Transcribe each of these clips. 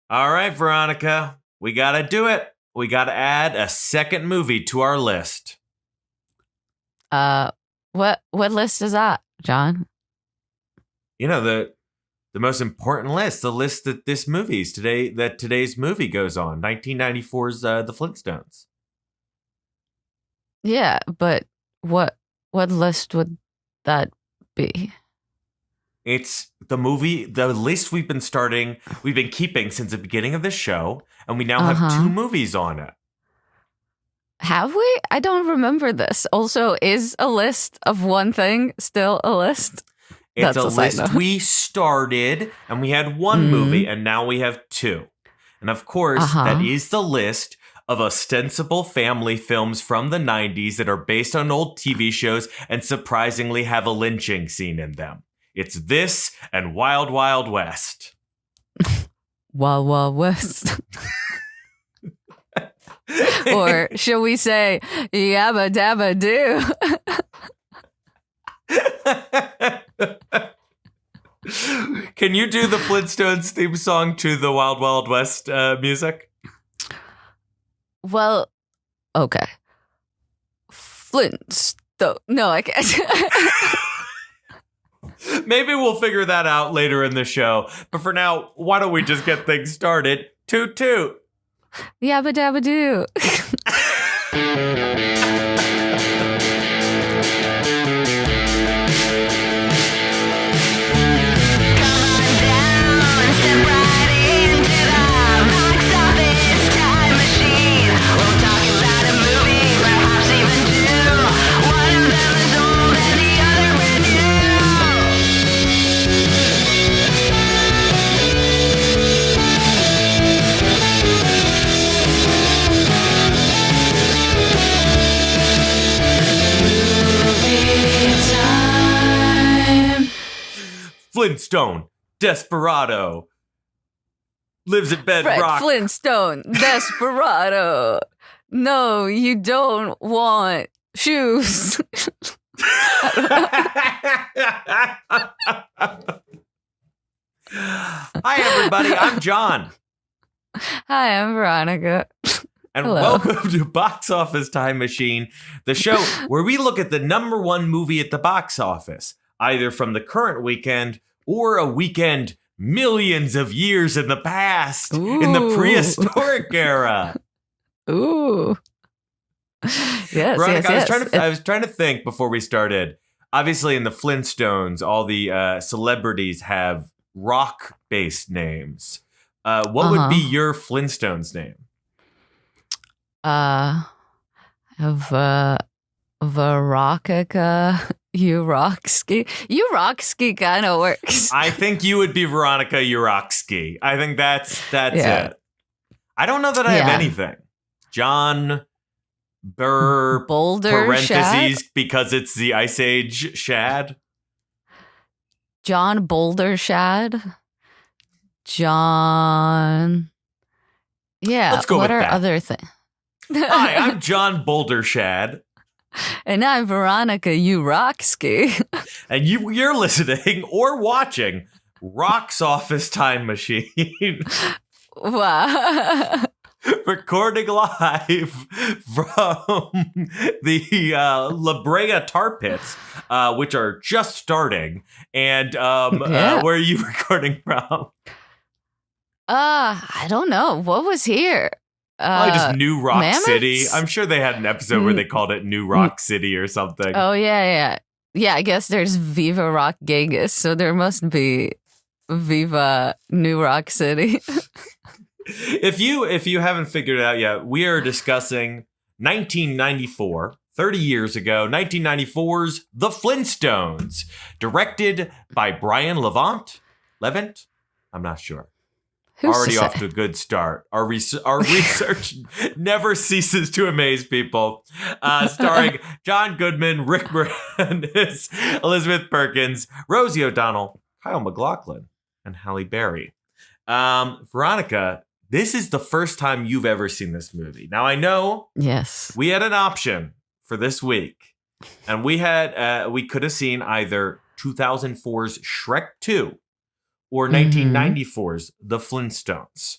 All right, Veronica, we got to do it. We got to add a second movie to our list. What list is that, John? You know, the most important list, the list that today's movie goes on, 1994's The Flintstones. Yeah, but what list would that be? It's the list we've been keeping since the beginning of the show, and we now have two movies on it. Have we? I don't remember this. Also, is a list of one thing still a list? It's a list we started, and we had one movie, and now we have two. And of course, that is the list of ostensible family films from the 90s that are based on old TV shows and surprisingly have a lynching scene in them. It's this and Wild Wild West. Wild Wild West. Or shall we say yabba-dabba-doo? Can you do the Flintstones theme song to the Wild Wild West music? Well, okay. Flintstone. No, I can't. Maybe we'll figure that out later in the show. But for now, why don't we just get things started? Toot toot. Yabba-dabba-doo. Flintstone, desperado, lives at Bedrock. Flintstone, desperado. No, you don't want shoes. Hi, everybody. I'm John. Hi, I'm Veronica. And Hello. Welcome to Box Office Time Machine, the show where we look at the number one movie at the box office, either from the current weekend or a weekend millions of years in the past, in the prehistoric era. Ooh. Yes, Veronica, yes. I was trying to think before we started. Obviously, in the Flintstones, all the celebrities have rock-based names. What would be your Flintstones name? Veronica Uroksky. Uroksky kind of works. I think you would be Veronica Uroksky. I think that's it. I don't know that I have anything. John Boulder parentheses Shad? Because it's the Ice Age Shad. John Boulder Shad. John. Yeah. Let's go what with are that. other things? Hi, I'm John Boulder Shad. And I'm Veronica Uroksky. And you're listening or watching Rock's Office Time Machine. Wow. Recording live from the La Brea Tar Pits, which are just starting. And where are you recording from? I don't know. What was here? Probably just New Rock Mammoths? City. I'm sure they had an episode where they called it New Rock City or something. Oh, yeah. Yeah, I guess there's Viva Rock Vegas, so there must be Viva New Rock City. If you haven't figured it out yet, we are discussing 1994, 30 years ago, 1994's The Flintstones, directed by Brian Levant? I'm not sure. Who's Already off to a good start. Our research never ceases to amaze people. Starring John Goodman, Rick Moranis, Elizabeth Perkins, Rosie O'Donnell, Kyle MacLachlan, and Halle Berry. Veronica, this is the first time you've ever seen this movie. Now, I know we had an option for this week, and we could have seen either 2004's Shrek 2 or 1994's The Flintstones.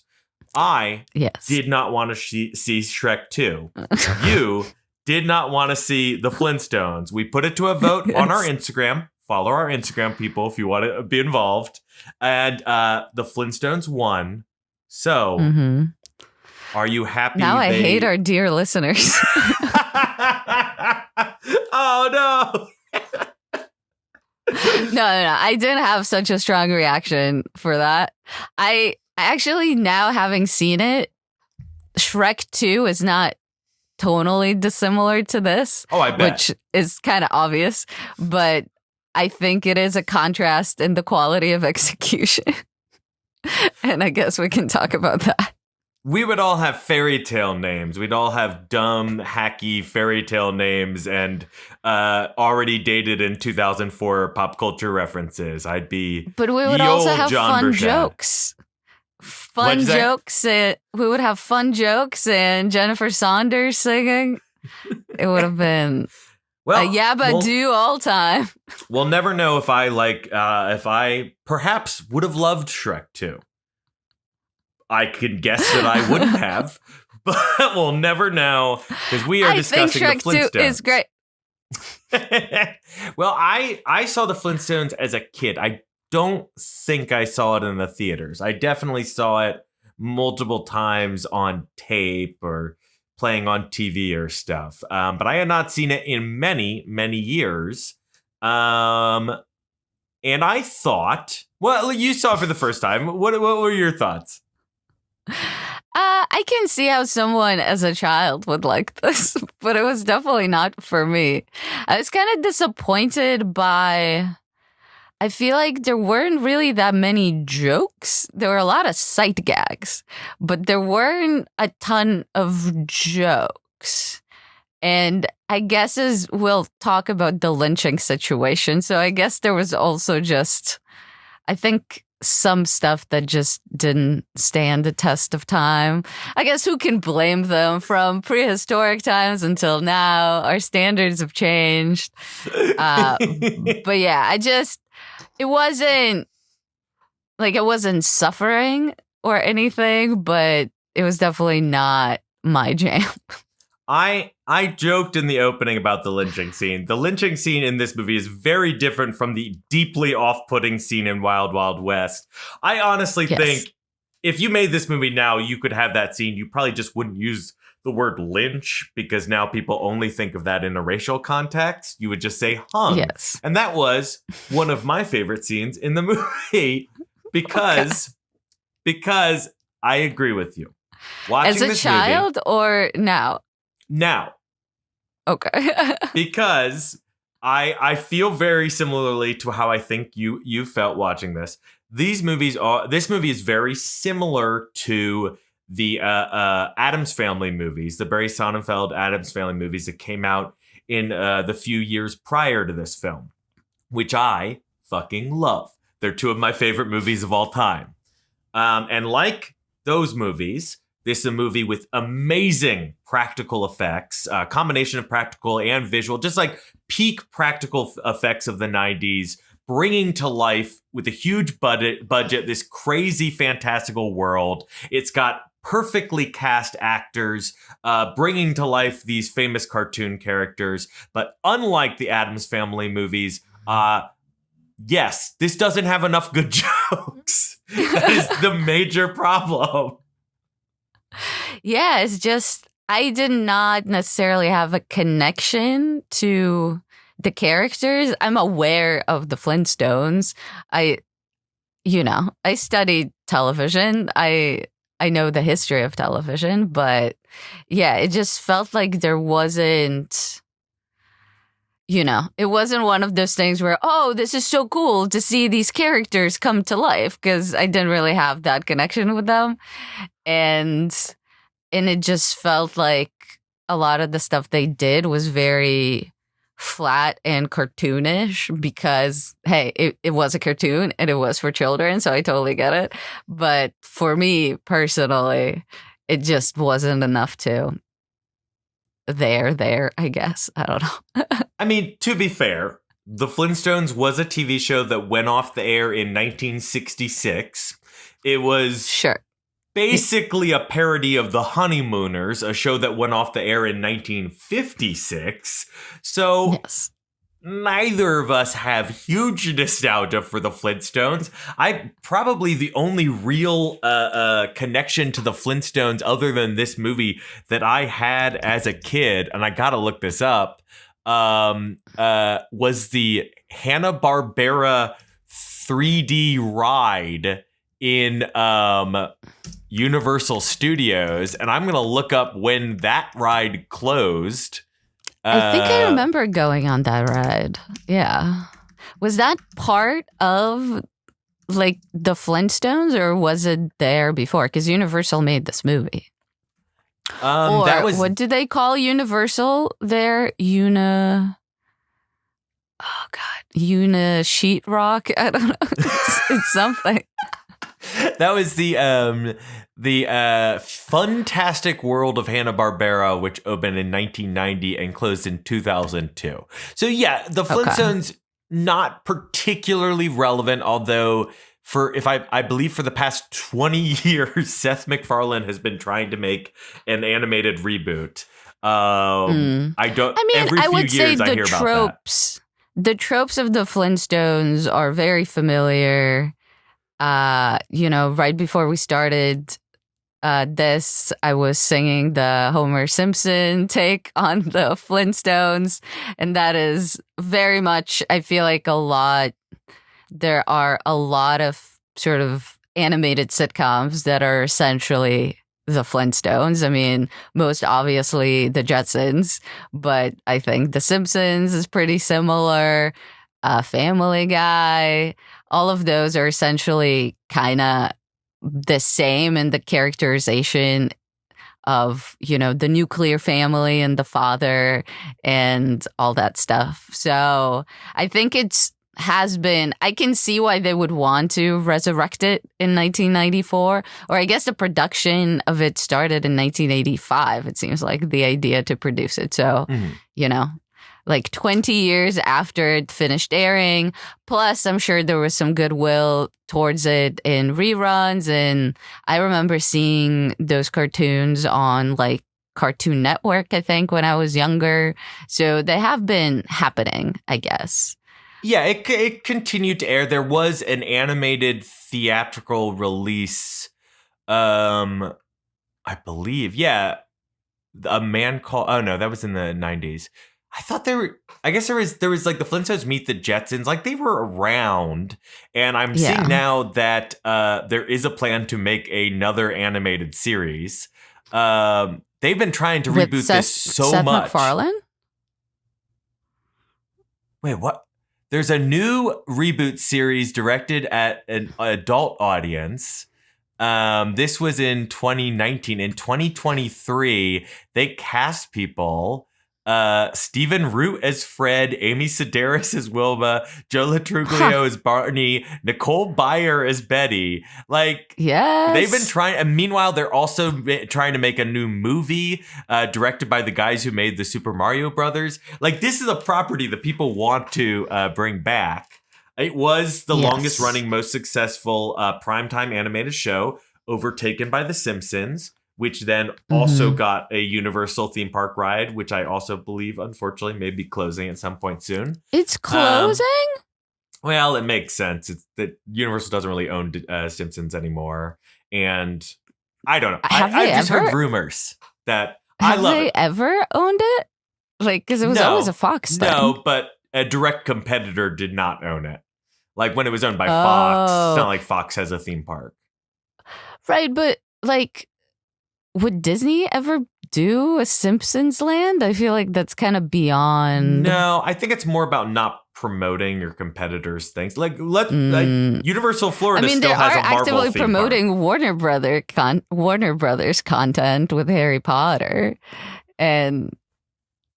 I Yes. did not want to see Shrek 2. You did not want to see the Flintstones. We put it to a vote on our Instagram. Follow our Instagram, people, if you want to be involved. And the Flintstones won. So, are you happy? Now I hate our dear listeners. Oh, no. No. I didn't have such a strong reaction for that. I actually, now having seen it, Shrek 2 is not tonally dissimilar to this. Oh, I bet. Which is kind of obvious. But I think it is a contrast in the quality of execution. And I guess we can talk about that. We would all have fairy tale names. We'd all have dumb, hacky fairy tale names and already dated in 2004 pop culture references. I'd be But we would ye also old have John fun Burchett. jokes. What'd you say? We would have fun jokes and Jennifer Saunders singing. It would have been a yabba-doo all time. We'll never know if I perhaps would have loved Shrek 2. I could guess that I wouldn't have, but we'll never know because we are discussing I think the Shrek Flintstones. 2 is great. Well, I saw the Flintstones as a kid. I don't think I saw it in the theaters. I definitely saw it multiple times on tape or playing on TV or stuff. But I had not seen it in many, many years. And I thought, well, you saw it for the first time. What were your thoughts? I can see how someone as a child would like this, but it was definitely not for me. I was kind of disappointed by... I feel like there weren't really that many jokes. There were a lot of sight gags, but there weren't a ton of jokes. And I guess as we'll talk about the lynching situation. So I guess there was also just, I think, some stuff that just didn't stand the test of time. I guess who can blame them? From prehistoric times until now, our standards have changed. But yeah, it wasn't like I wasn't suffering or anything, but it was definitely not my jam. I joked in the opening about the lynching scene. The lynching scene in this movie is very different from the deeply off-putting scene in Wild Wild West. I honestly think if you made this movie now, you could have that scene. You probably just wouldn't use the word lynch because now people only think of that in a racial context. You would just say hung. Yes. And that was one of my favorite scenes in the movie because I agree with you. Watching As a this child movie, or now? Now. Okay. Because I feel very similarly to how I think you felt watching this. This movie is very similar to the Addams Family movies, the Barry Sonnenfeld Addams Family movies that came out in the few years prior to this film, which I fucking love. They're two of my favorite movies of all time. And like those movies, this is a movie with amazing practical effects, a combination of practical and visual, just like peak practical effects of the 90s, bringing to life with a huge budget this crazy, fantastical world. It's got perfectly cast actors, bringing to life these famous cartoon characters. But unlike the Addams Family movies, yes, this doesn't have enough good jokes. That is the major problem. Yeah, it's just, I did not necessarily have a connection to the characters. I'm aware of the Flintstones. I studied television. I know the history of television, but yeah, it just felt like there wasn't, it wasn't one of those things where, oh, this is so cool to see these characters come to life, because I didn't really have that connection with them. And it just felt like a lot of the stuff they did was very flat and cartoonish because, hey, it was a cartoon and it was for children, so I totally get it. But for me personally, it just wasn't enough to there, I guess. I don't know. I mean, to be fair, The Flintstones was a TV show that went off the air in 1966. It was Sure. basically a parody of The Honeymooners, a show that went off the air in 1956. So Yes. neither of us have huge nostalgia for the Flintstones. I probably the only real connection to the Flintstones other than this movie that I had as a kid, and I gotta look this up, was the Hanna-Barbera 3D ride in Universal Studios, and I'm gonna look up when that ride closed. I think I remember going on that ride. Yeah. Was that part of like the Flintstones, or was it there before? Because Universal made this movie. Or that was what do they call Universal there? Una sheetrock? I don't know. It's something. that was the Funtastic World of Hanna-Barbera, which opened in 1990 and closed in 2002. So yeah, the Flintstones not particularly relevant, although I believe for the past 20 years, Seth MacFarlane has been trying to make an animated reboot. I would say the tropes of the Flintstones are very familiar. Right before we started this, I was singing the Homer Simpson take on the Flintstones, and that is very much, I feel like there are a lot of sort of animated sitcoms that are essentially the Flintstones. I mean, most obviously the Jetsons, but I think The Simpsons is pretty similar. Family Guy, all of those are essentially kind of the same in the characterization of, the nuclear family and the father and all that stuff. So I think I can see why they would want to resurrect it in 1994, or I guess the production of it started in 1985. It seems like the idea to produce it. So, like 20 years after it finished airing. Plus, I'm sure there was some goodwill towards it in reruns. And I remember seeing those cartoons on like Cartoon Network, I think, when I was younger. So they have been happening, I guess. Yeah, it continued to air. There was an animated theatrical release, I believe. Yeah, A Man Called... Oh, no, that was in the 90s. I thought I guess there was like the Flintstones Meet the Jetsons, like they were around, and I'm seeing now that there is a plan to make another animated series. They've been trying to reboot this so Seth much. MacFarlane? Wait, what? There's a new reboot series directed at an adult audience. This was in 2019. In 2023, they cast people. Stephen Root as Fred, Amy Sedaris as Wilma, Joe Latruglio as Barney, Nicole Byer as Betty. Like, yes. They've been trying, and meanwhile, they're also trying to make a new movie directed by the guys who made the Super Mario Brothers. Like, this is a property that people want to bring back. It was the longest running, most successful primetime animated show, overtaken by The Simpsons, which then also got a Universal theme park ride, which I also believe, unfortunately, may be closing at some point soon. It's closing? Well, it makes sense. It's that Universal doesn't really own Simpsons anymore. And I don't know. I've just heard rumors that I love it. Have they ever owned it? Like, because it was always a Fox thing. No, but a direct competitor did not own it. Like, when it was owned by Fox, it's not like Fox has a theme park. Right, but, like... Would Disney ever do a Simpsons Land? I feel like that's kind of beyond. No, I think it's more about not promoting your competitors' things. Like Universal Florida still has a Marvel theme park. They are actively promoting Warner Brothers content with Harry Potter, and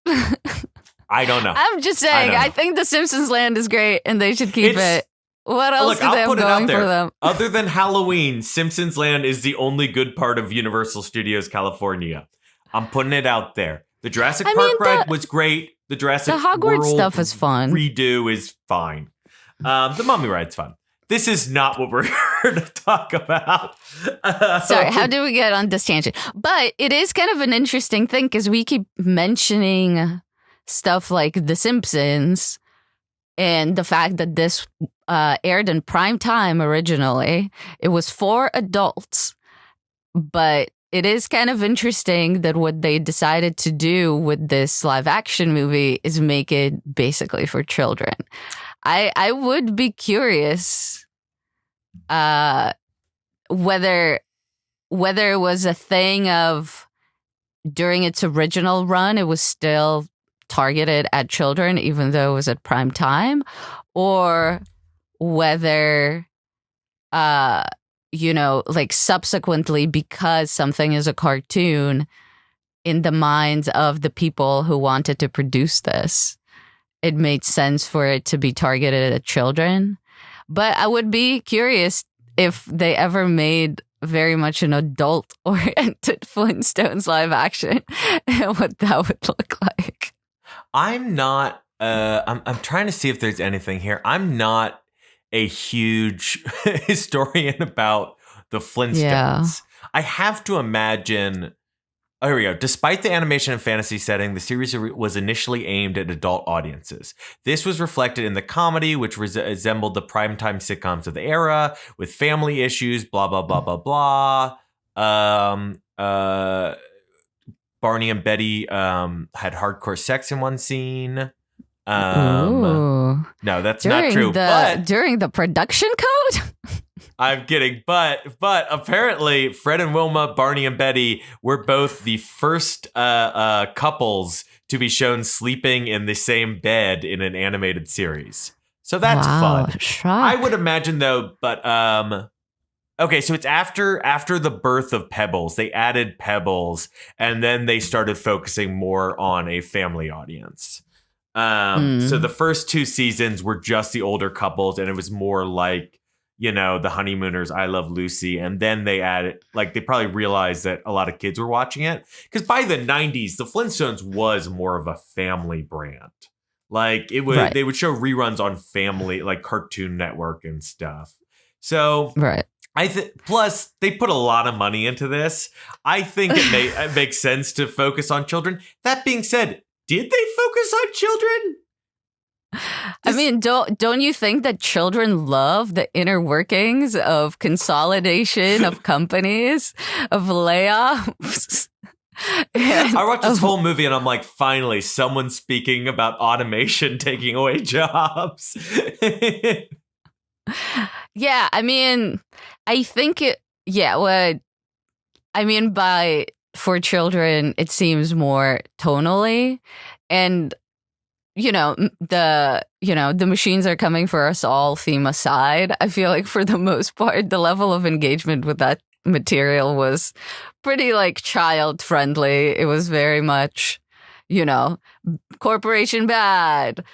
I don't know. I'm just saying, I think the Simpsons Land is great, and they should keep it. What else do they have going for them? Other than Halloween, Simpsons Land is the only good part of Universal Studios California. I'm putting it out there. The Jurassic Park ride was great. The Jurassic Hogwarts World stuff is fun. Redo is fine. The Mummy ride's fun. this is not what we're here to talk about. Sorry, how did we get on this tangent? But it is kind of an interesting thing because we keep mentioning stuff like The Simpsons and the fact that this aired in prime time originally. It was for adults, but it is kind of interesting that what they decided to do with this live action movie is make it basically for children. I would be curious whether it was a thing of during its original run, it was still targeted at children, even though it was at prime time, or whether, like subsequently, because something is a cartoon in the minds of the people who wanted to produce this, it made sense for it to be targeted at children. But I would be curious if they ever made very much an adult-oriented Flintstones live action and what that would look like. I'm not. I'm trying to see if there's anything here. I'm not a huge historian about the Flintstones. Yeah. I have to imagine. Oh, here we go. Despite the animation and fantasy setting, the series was initially aimed at adult audiences. This was reflected in the comedy, which resembled the primetime sitcoms of the era, with family issues, blah, blah, blah, blah, blah. Barney and Betty had hardcore sex in one scene. No, that's not true. During the production code? I'm kidding, but apparently Fred and Wilma, Barney and Betty were both the first couples to be shown sleeping in the same bed in an animated series. So that's fun. I would imagine though, but okay, so it's after the birth of Pebbles. They added Pebbles, and then they started focusing more on a family audience. So the first 2 seasons were just the older couples, and it was more like, the Honeymooners, I Love Lucy. And then they added, like, they probably realized that a lot of kids were watching it. Because by the 90s, the Flintstones was more of a family brand. Like, it was, right. They would show reruns on family, like Cartoon Network and stuff. So, right. Plus, they put a lot of money into this. I think it makes sense to focus on children. That being said, did they focus on children? I mean, don't you think that children love the inner workings of consolidation of companies, of layoffs? I watched this whole movie and I'm like, finally, someone speaking about automation taking away jobs. Yeah, I mean, I think by for children, it seems more tonally, and the machines are coming for us all theme aside, I feel like for the most part, the level of engagement with that material was pretty like child friendly. It was very much, corporation bad.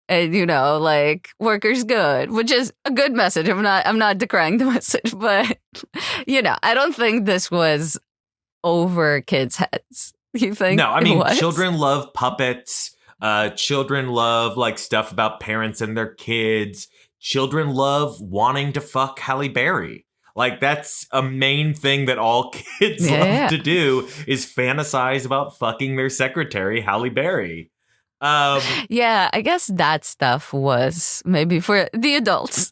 And, like workers good, which is a good message. I'm not decrying the message, but, I don't think this was over kids' heads. You think? No, I mean, children love puppets. Children love like stuff about parents and their kids. Children love wanting to fuck Halle Berry. Like that's a main thing that all kids love to do is fantasize about fucking their secretary, Halle Berry. Yeah, I guess that stuff was maybe for the adults.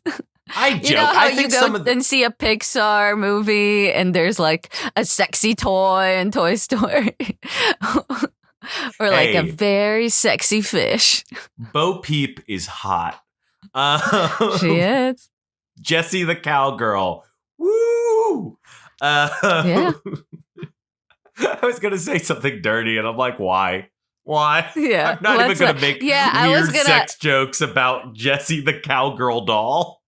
I joke. I think you go and see a Pixar movie and there's like a sexy toy in Toy Story. Or like a very sexy fish. Bo Peep is hot. She is. Jessie the cowgirl. Woo! Yeah. I was going to say something dirty and I'm like, why? Why? Yeah. I'm not even going to make weird sex jokes about Jessie the cowgirl doll.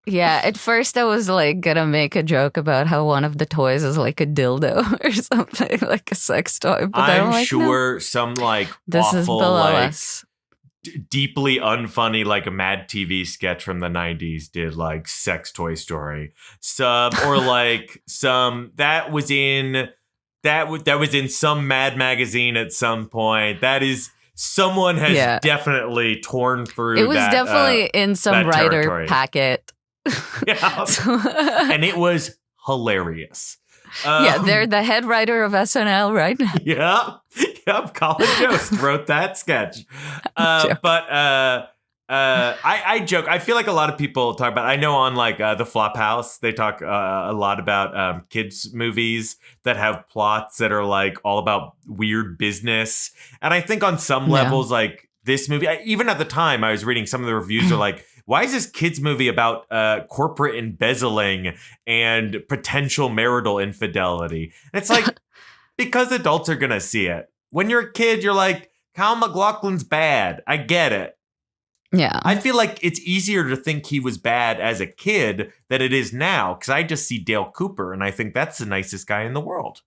Yeah, at first I was like gonna make a joke about how one of the toys is like a dildo or something, like a sex toy. But I'm like, sure no. some like this awful, is below like us. Deeply unfunny, like a Mad TV sketch from the 90s did like sex toy story. Or like some that was in some Mad magazine at some point. That is. Someone has definitely torn through. It was definitely in some writer packet. Yeah. And it was hilarious. Yeah, they're the head writer of SNL right now. Yep. Colin Jost wrote that sketch. I joke. I feel like a lot of people talk about. I know on like the Flophouse, they talk a lot about kids movies that have plots that are like all about weird business. And I think on some levels, like this movie, even at the time, I was reading some of the reviews are like, why is this kids movie about corporate embezzling and potential marital infidelity? And it's like because adults are gonna see it. When you're a kid, you're like, Kyle MacLachlan's bad. I get it. Yeah. I feel like it's easier to think he was bad as a kid than it is now because I just see Dale Cooper and I think that's the nicest guy in the world.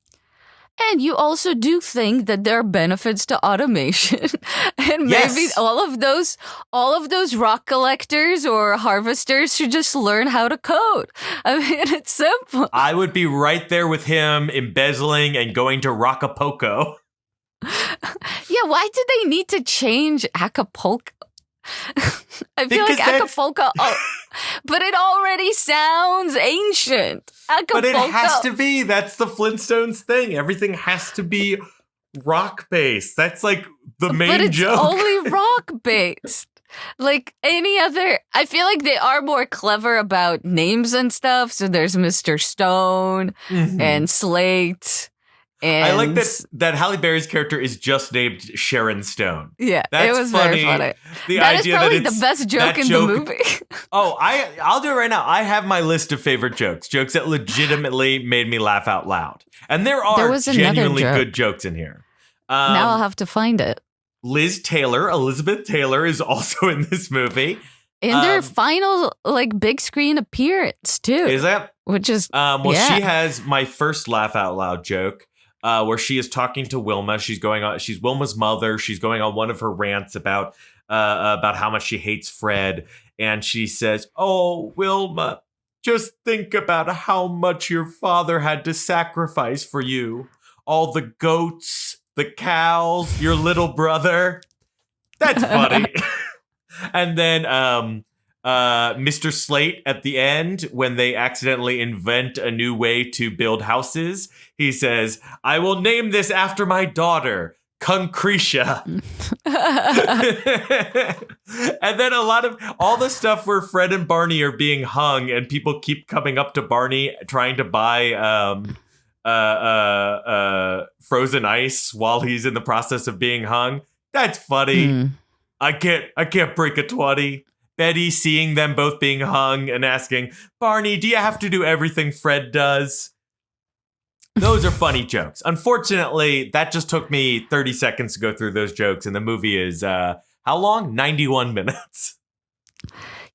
And you also do think that there are benefits to automation. And maybe all of those rock collectors or harvesters should just learn how to code. I mean, it's simple. I would be right there with him embezzling and going to Acapulco. Yeah, why did they need to change Acapulco? I feel like Acapulco, but it already sounds ancient. Acapulco. But it has to be. That's the Flintstones thing. Everything has to be rock-based. That's like the main joke. But it's only rock-based. Like any other, I feel like they are more clever about names and stuff. So there's Mr. Stone and Slate. And I like that Halle Berry's character is just named Sharon Stone. Yeah, that's it was very funny. That is probably the best joke in the movie. I'll do it right now. I have my list of favorite jokes that legitimately made me laugh out loud. And there was genuinely good jokes in here. Now I'll have to find it. Elizabeth Taylor is also in this movie. In their final like big screen appearance too. Is that? Which is she has my first laugh out loud joke. Where she is talking to Wilma. She's Wilma's mother. She's going on one of her rants about how much she hates Fred. And she says, "Oh, Wilma, just think about how much your father had to sacrifice for you. All the goats, the cows, your little brother." That's funny. And then Mr. Slate at the end, when they accidentally invent a new way to build houses, he says, "I will name this after my daughter, Concretia." And then all the stuff where Fred and Barney are being hung and people keep coming up to Barney trying to buy frozen ice while he's in the process of being hung. That's funny. I can't break a 20. Betty seeing them both being hung and asking, "Barney, do you have to do everything Fred does?" Those are funny jokes. Unfortunately, that just took me 30 seconds to go through those jokes, and the movie is, how long? 91 minutes.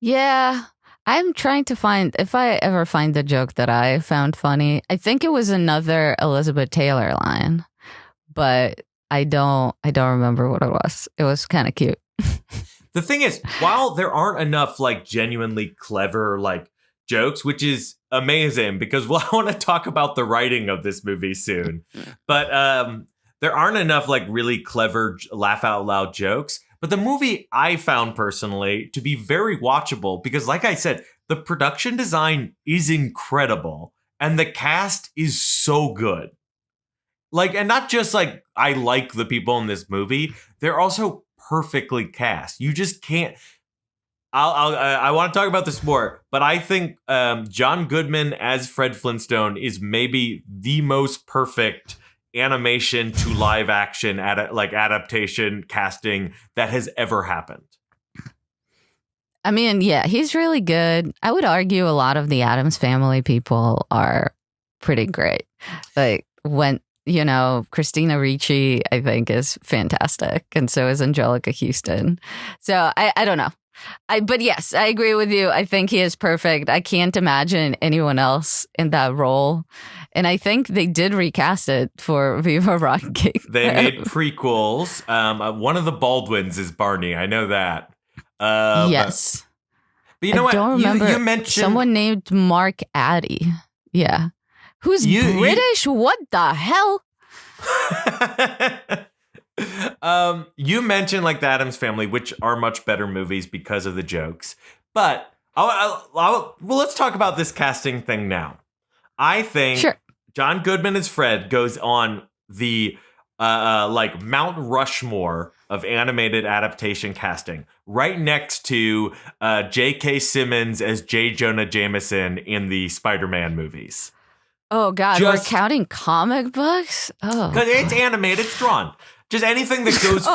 Yeah, I'm trying to find, if I ever find the joke that I found funny, I think it was another Elizabeth Taylor line, but I don't remember what it was. It was kind of cute. The thing is, while there aren't enough like genuinely clever like jokes, which is amazing because I want to talk about the writing of this movie soon, but there aren't enough like really clever laugh out loud jokes. But the movie I found personally to be very watchable because, like I said, the production design is incredible and the cast is so good. Like, and not just like I like the people in this movie, they're also perfectly cast. You just can't. I want to talk about this more, but I think John Goodman as Fred Flintstone is maybe the most perfect animation to live action adaptation casting that has ever happened. I mean, yeah, he's really good. I would argue a lot of the Addams Family people are pretty great. Like when. Christina Ricci, I think, is fantastic. And so is Angelica Houston. So I don't know. But yes, I agree with you. I think he is perfect. I can't imagine anyone else in that role. And I think they did recast it for Viva Rock King. They made prequels. One of the Baldwins is Barney. I know that. Yes. But you know what? I don't remember. You mentioned someone named Mark Addy. Yeah. Who's British? What the hell? You mentioned like the Addams Family, which are much better movies because of the jokes. But Well, let's talk about this casting thing now. I think Sure. John Goodman as Fred goes on the like Mount Rushmore of animated adaptation casting, right next to J.K. Simmons as J. Jonah Jameson in the Spider-Man movies. Oh God, we're counting comic books. Oh, because it's animated, it's drawn. Just anything that goes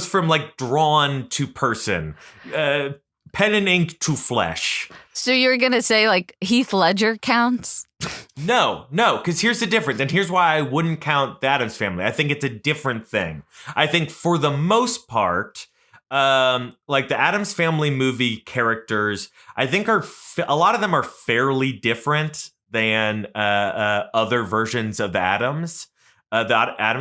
from like drawn to person, pen and ink to flesh. So you're gonna say like Heath Ledger counts? No, because here's the difference, and here's why I wouldn't count the Addams Family. I think it's a different thing. I think for the most part, like the Addams Family movie characters, I think a lot of them are fairly different than other versions of the Addams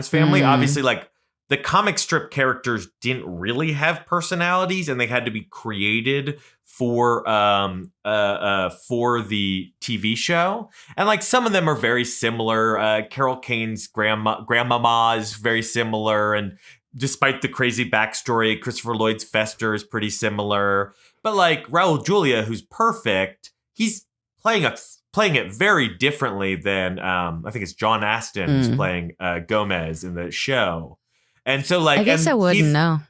Family. Obviously, like the comic strip characters didn't really have personalities, and they had to be created for the TV show. And like some of them are very similar. Carol Kane's grandmama is very similar, and despite the crazy backstory, Christopher Lloyd's Fester is pretty similar. But like Raul Julia, who's perfect, he's playing it very differently than I think it's John Astin who's playing Gomez in the show. And so like, I guess I wouldn't know.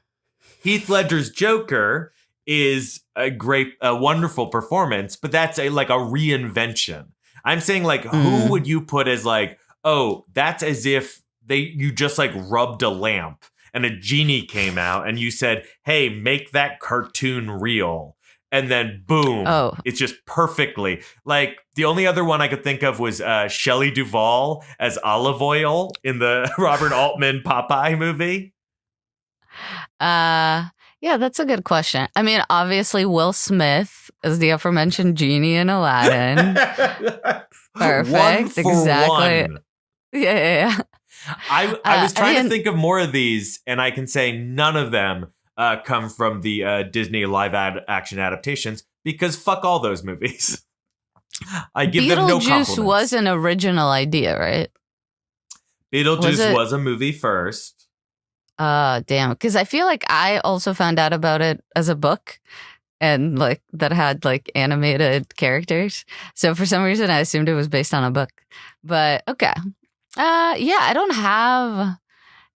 Heath Ledger's Joker is a wonderful performance, but that's like a reinvention. I'm saying like, who would you put as like, oh, that's as if you just like rubbed a lamp and a genie came out and you said, hey, make that cartoon real. And then boom, it's just perfectly. Like the only other one I could think of was Shelley Duvall as Olive Oil in the Robert Altman Popeye movie. Yeah, that's a good question. I mean, obviously Will Smith is the aforementioned genie in Aladdin. Perfect. Exactly. One. Yeah. I was trying to think of more of these, and I can say none of them come from the Disney live action adaptations, because fuck all those movies. I give them no compliments. Beetlejuice was an original idea, right? Beetlejuice was a movie first. Damn. Because I feel like I also found out about it as a book, and like that had like animated characters. So for some reason, I assumed it was based on a book. But okay. Yeah, I don't have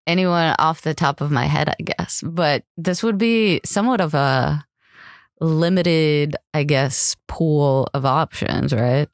anyone off the top of my head, I guess. But this would be somewhat of a limited, I guess, pool of options, right?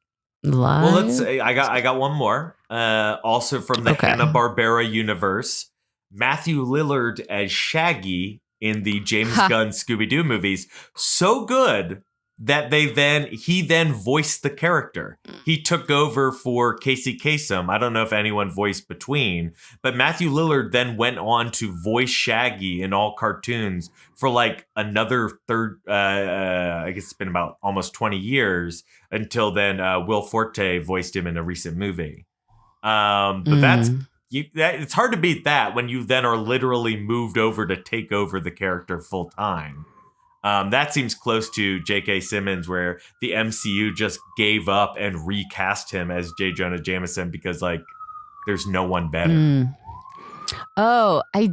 Well, let's say I got one more. Also from the Hanna-Barbera universe, Matthew Lillard as Shaggy in the James Gunn Scooby-Doo movies. So good that he then voiced the character. He took over for Casey Kasem. I don't know if anyone voiced between, but Matthew Lillard then went on to voice Shaggy in all cartoons for like another I guess it's been about almost 20 years until then Will Forte voiced him in a recent movie. But it's hard to beat that when you then are literally moved over to take over the character full time. That seems close to J.K. Simmons, where the MCU just gave up and recast him as J. Jonah Jameson because, like, there's no one better. Oh, I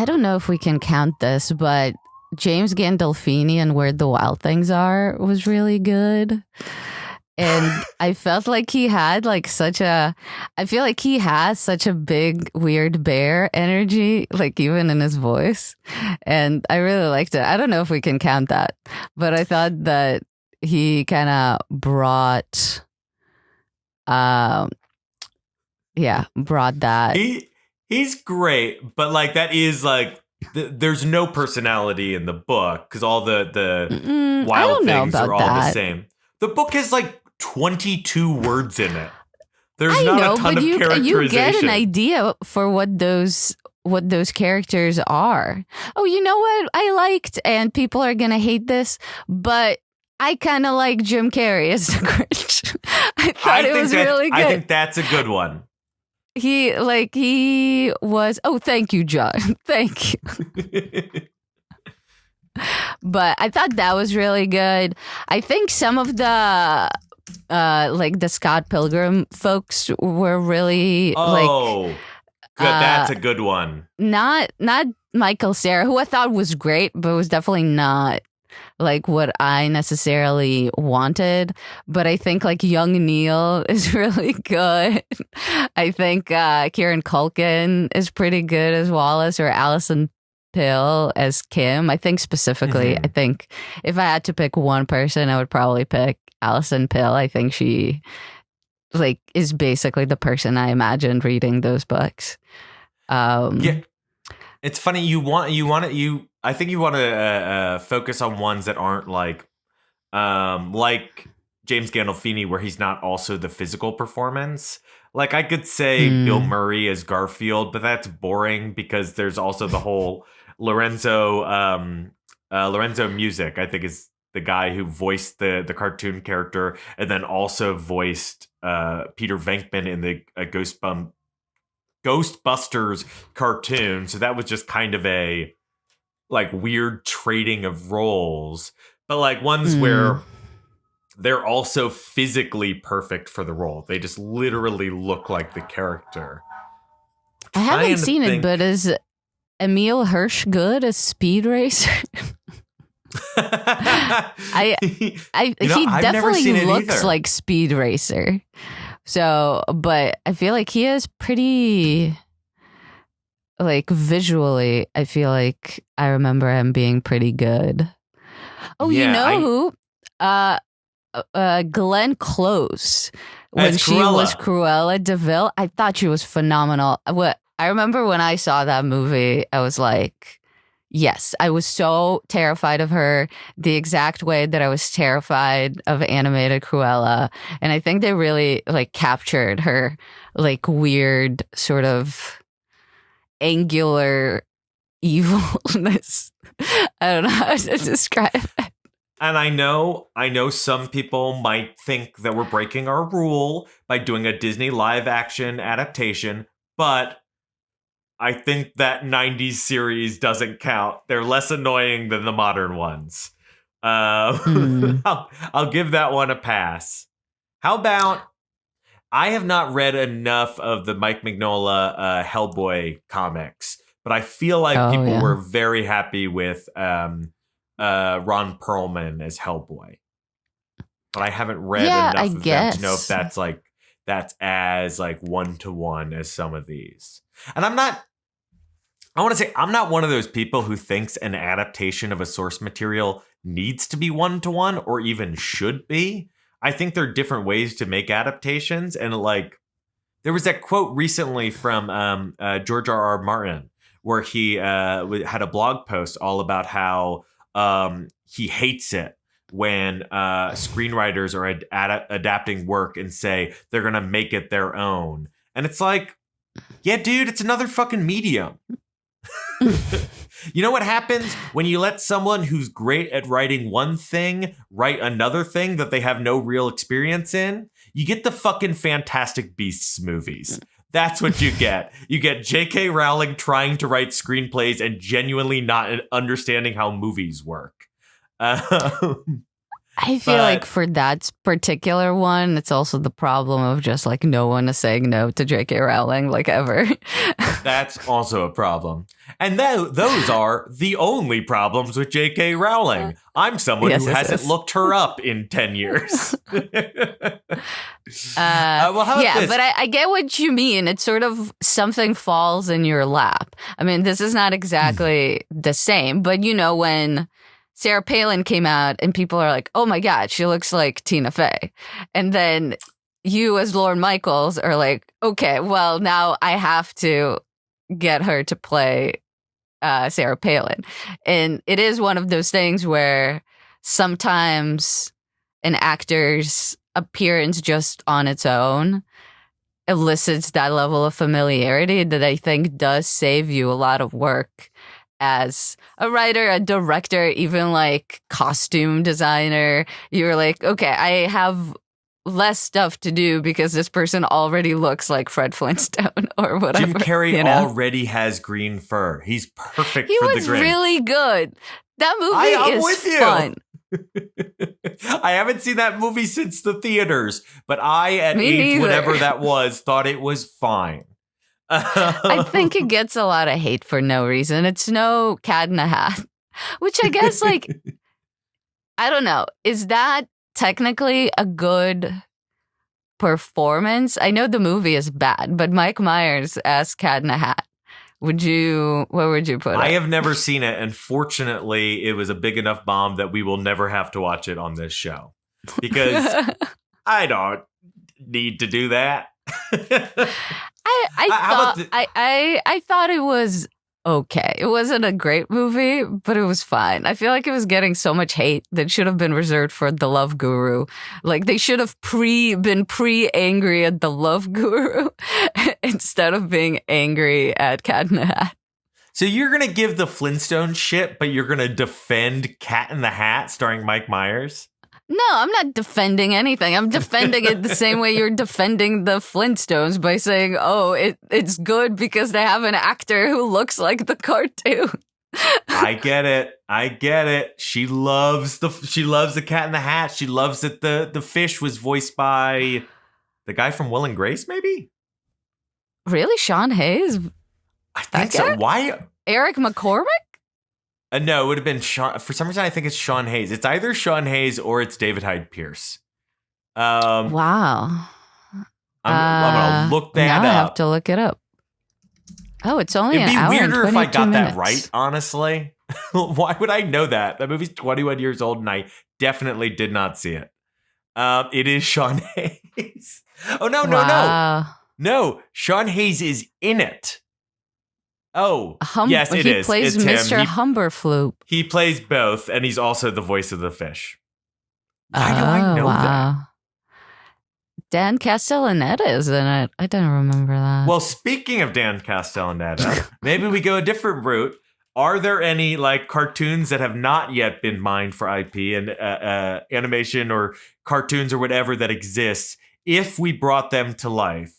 don't know if we can count this, but James Gandolfini and Where the Wild Things Are was really good. And I felt like he had like I feel like he has such a big, weird bear energy, like even in his voice. And I really liked it. I don't know if we can count that, but I thought that he kind of brought that. He's great, but like that is like, there's no personality in the book because all the wild things are all the same. The book has like 22 words in it. There's not a ton of characterization. You get an idea for what those characters are. Oh, you know what I liked, and people are gonna hate this, but I kind of like Jim Carrey as the Grinch. I thought it was really good. I think that's a good one. He was. Oh, thank you, John. Thank you. But I thought that was really good. I think some of the like the Scott Pilgrim folks were really good. That's a good one. Not Michael Cera, who I thought was great, but was definitely not like what I necessarily wanted. But I think like young Neil is really good. I think Kieran Culkin is pretty good as Wallace, or Alison Pill as Kim. I think specifically, I think if I had to pick one person, I would probably pick Alison Pill. I think she like is basically the person I imagined reading those books. Yeah, it's funny. I think you want to focus on ones that aren't like James Gandolfini, where he's not also the physical performance. Like I could say Bill Murray as Garfield, but that's boring because there's also the whole Lorenzo Music, I think, is the guy who voiced the cartoon character and then also voiced Peter Venkman in the Ghostbusters cartoon. So that was just kind of a like weird trading of roles, but like ones where they're also physically perfect for the role. They just literally look like the character. I haven't seen it, but is Emil Hirsch good as Speed Racer? He definitely looks like Speed Racer. So, but I feel like he is pretty, like visually, I feel like I remember him being pretty good. Oh, yeah, who? Glenn Close. When she was Cruella de Vil, I thought she was phenomenal. I remember when I saw that movie, I was like, yes, I was so terrified of her the exact way that I was terrified of animated Cruella. And I think they really like captured her like weird sort of angular evilness. I don't know how to describe it. And I know some people might think that we're breaking our rule by doing a Disney live action adaptation, but I think that 90s series doesn't count. They're less annoying than the modern ones. I'll give that one a pass. How about, I have not read enough of the Mike Mignola Hellboy comics, but I feel like people were very happy with Ron Perlman as Hellboy. But I haven't read enough of them to know if that's as like one-to-one as some of these. And I'm not one of those people who thinks an adaptation of a source material needs to be one-to-one or even should be. I think there are different ways to make adaptations. And like, there was that quote recently from George R.R. Martin, where he had a blog post all about how he hates it when screenwriters are adapting work and say they're going to make it their own. And it's like, yeah, dude, it's another fucking medium. You know what happens when you let someone who's great at writing one thing write another thing that they have no real experience in? You get the fucking Fantastic Beasts movies. That's what you get. You get J.K. Rowling trying to write screenplays and genuinely not understanding how movies work. I feel like for that particular one, it's also the problem of just like no one is saying no to J.K. Rowling like ever. That's also a problem. And those are the only problems with J.K. Rowling. I'm someone who hasn't looked her up in 10 years. But I get what you mean. It's sort of something falls in your lap. I mean, this is not exactly the same, but you know, when Sarah Palin came out and people are like, oh my God, she looks like Tina Fey. And then you as Lorne Michaels are like, okay, well, now I have to get her to play Sarah Palin. And it is one of those things where sometimes an actor's appearance just on its own elicits that level of familiarity that I think does save you a lot of work as a writer, a director, even like costume designer. You're like, okay, I have less stuff to do because this person already looks like Fred Flintstone or whatever. Jim Carrey already has green fur. He's perfect for the Grinch. He was really good. That movie is fun. I haven't seen that movie since the theaters, but I, at age whatever that was, thought it was fine. I think it gets a lot of hate for no reason. It's no Cat in a Hat, which I guess like I don't know. Is that technically a good performance? I know the movie is bad, but Mike Myers as Cat in a Hat. Where would you put it? I have never seen it, and fortunately, it was a big enough bomb that we will never have to watch it on this show. Because I don't need to do that. I thought it was okay. It wasn't a great movie, but it was fine. I feel like it was getting so much hate that should have been reserved for The Love Guru. Like they should have been pre-angry at The Love Guru instead of being angry at Cat in the Hat. So you're going to give the Flintstones shit, but you're going to defend Cat in the Hat starring Mike Myers? No, I'm not defending anything. I'm defending it the same way you're defending the Flintstones by saying, oh, it's good because they have an actor who looks like the cartoon. I get it. She loves the Cat in the Hat. She loves that the fish was voiced by the guy from Will and Grace, maybe? Really? Sean Hayes? I think so. Why? Eric McCormick? No, it would have been Sean. For some reason, I think it's Sean Hayes. It's either Sean Hayes or it's David Hyde Pierce. Wow. I'm going to look that now up. I have to look it up. Oh, it's only an hour and 22 minutes. It'd be weirder if I got that right, honestly. Why would I know that? That movie's 21 years old, and I definitely did not see it. It is Sean Hayes. Oh, no. No, Sean Hayes is in it. Oh, yes, it is. He plays Mr. Humberfloop. He plays both, and he's also the voice of the fish. Why do I know that? Dan Castellaneta is in it. I didn't remember that. Well, speaking of Dan Castellaneta, maybe we go a different route. Are there any like cartoons that have not yet been mined for IP and animation or cartoons or whatever that exists? If we brought them to life,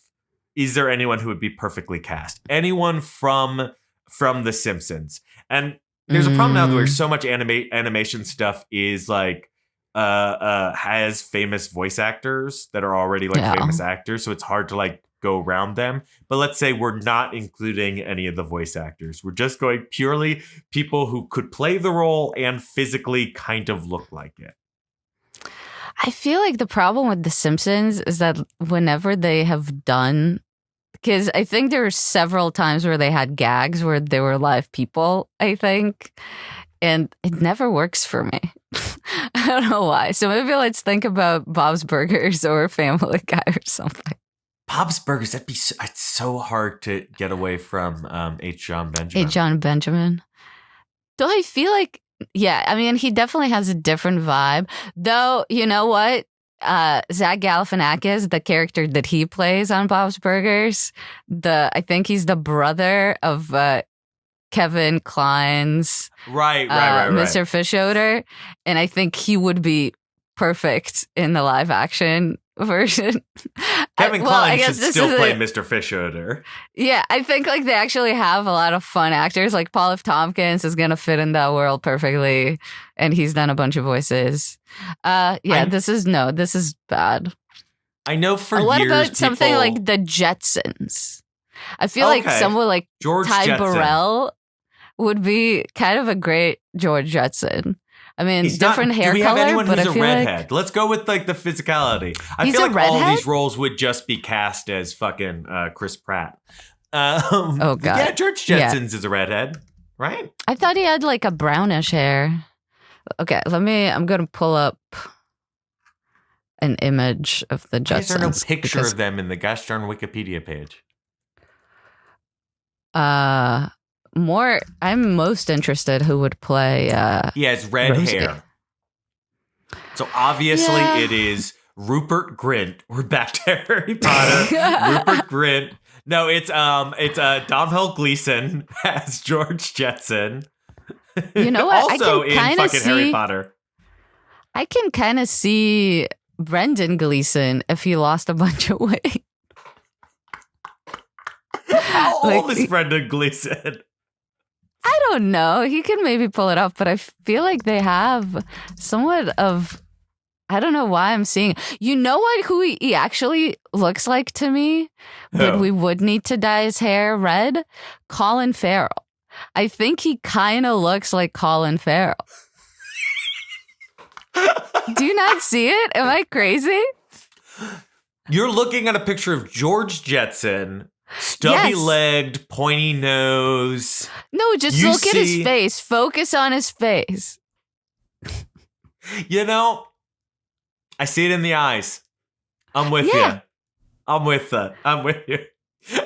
is there anyone who would be perfectly cast? Anyone from The Simpsons? And there's a problem now where so much animation stuff is like has famous voice actors that are already like famous actors, so it's hard to like go around them. But let's say we're not including any of the voice actors. We're just going purely people who could play the role and physically kind of look like it. I feel like the problem with The Simpsons is that whenever they have done, because I think there were several times where they had gags where they were live people, I think, and it never works for me. I don't know why. So maybe let's think about Bob's Burgers or Family Guy or something. Bob's Burgers, it's so hard to get away from H. Jon Benjamin. H. Jon Benjamin. Do I feel like, yeah, I mean, he definitely has a different vibe. Though, you know what? Zach Galifianakis, the character that he plays on Bob's Burgers, I think he's the brother of Kevin Kline's right. Mr. Fischoeder. And I think he would be perfect in the live action version. Kevin Kline should still play Mr. Fischoeder. Yeah, I think like they actually have a lot of fun actors. Like Paul F. Tompkins is gonna fit in that world perfectly, and he's done a bunch of voices. This is bad. I know for what years. What about something like the Jetsons? I feel like someone like George Ty Jetson. Burrell would be kind of a great George Jetson. I mean, different hair color. Do we have anyone who's a redhead? Let's go with like the physicality. I feel like all these roles would just be cast as fucking Chris Pratt. Oh god, yeah, George Jetson's is a redhead, right? I thought he had like a brownish hair. Okay, I'm gonna pull up an image of the Jetsons. Why is there no picture of them in the gosh darn Wikipedia page? I'm most interested who would play he has red Rosie. hair. So obviously it is Rupert Grint. We're back to Harry Potter. Rupert Grint. No, it's Domhnall Gleeson as George Jetson. You know what? Also in fucking Harry Potter. I can kind of see Brendan Gleeson if he lost a bunch of weight. How old is Brendan Gleeson? I don't know. He can maybe pull it off, but I feel like they have somewhat of, I don't know why I'm seeing. You know what? Who he actually looks like to me, but we would need to dye his hair red? Colin Farrell. I think he kind of looks like Colin Farrell. Do you not see it? Am I crazy? You're looking at a picture of George Jetson, stubby-legged, pointy nose. No, just look at his face. Focus on his face. You know, I see it in the eyes. I'm with you. I'm with you.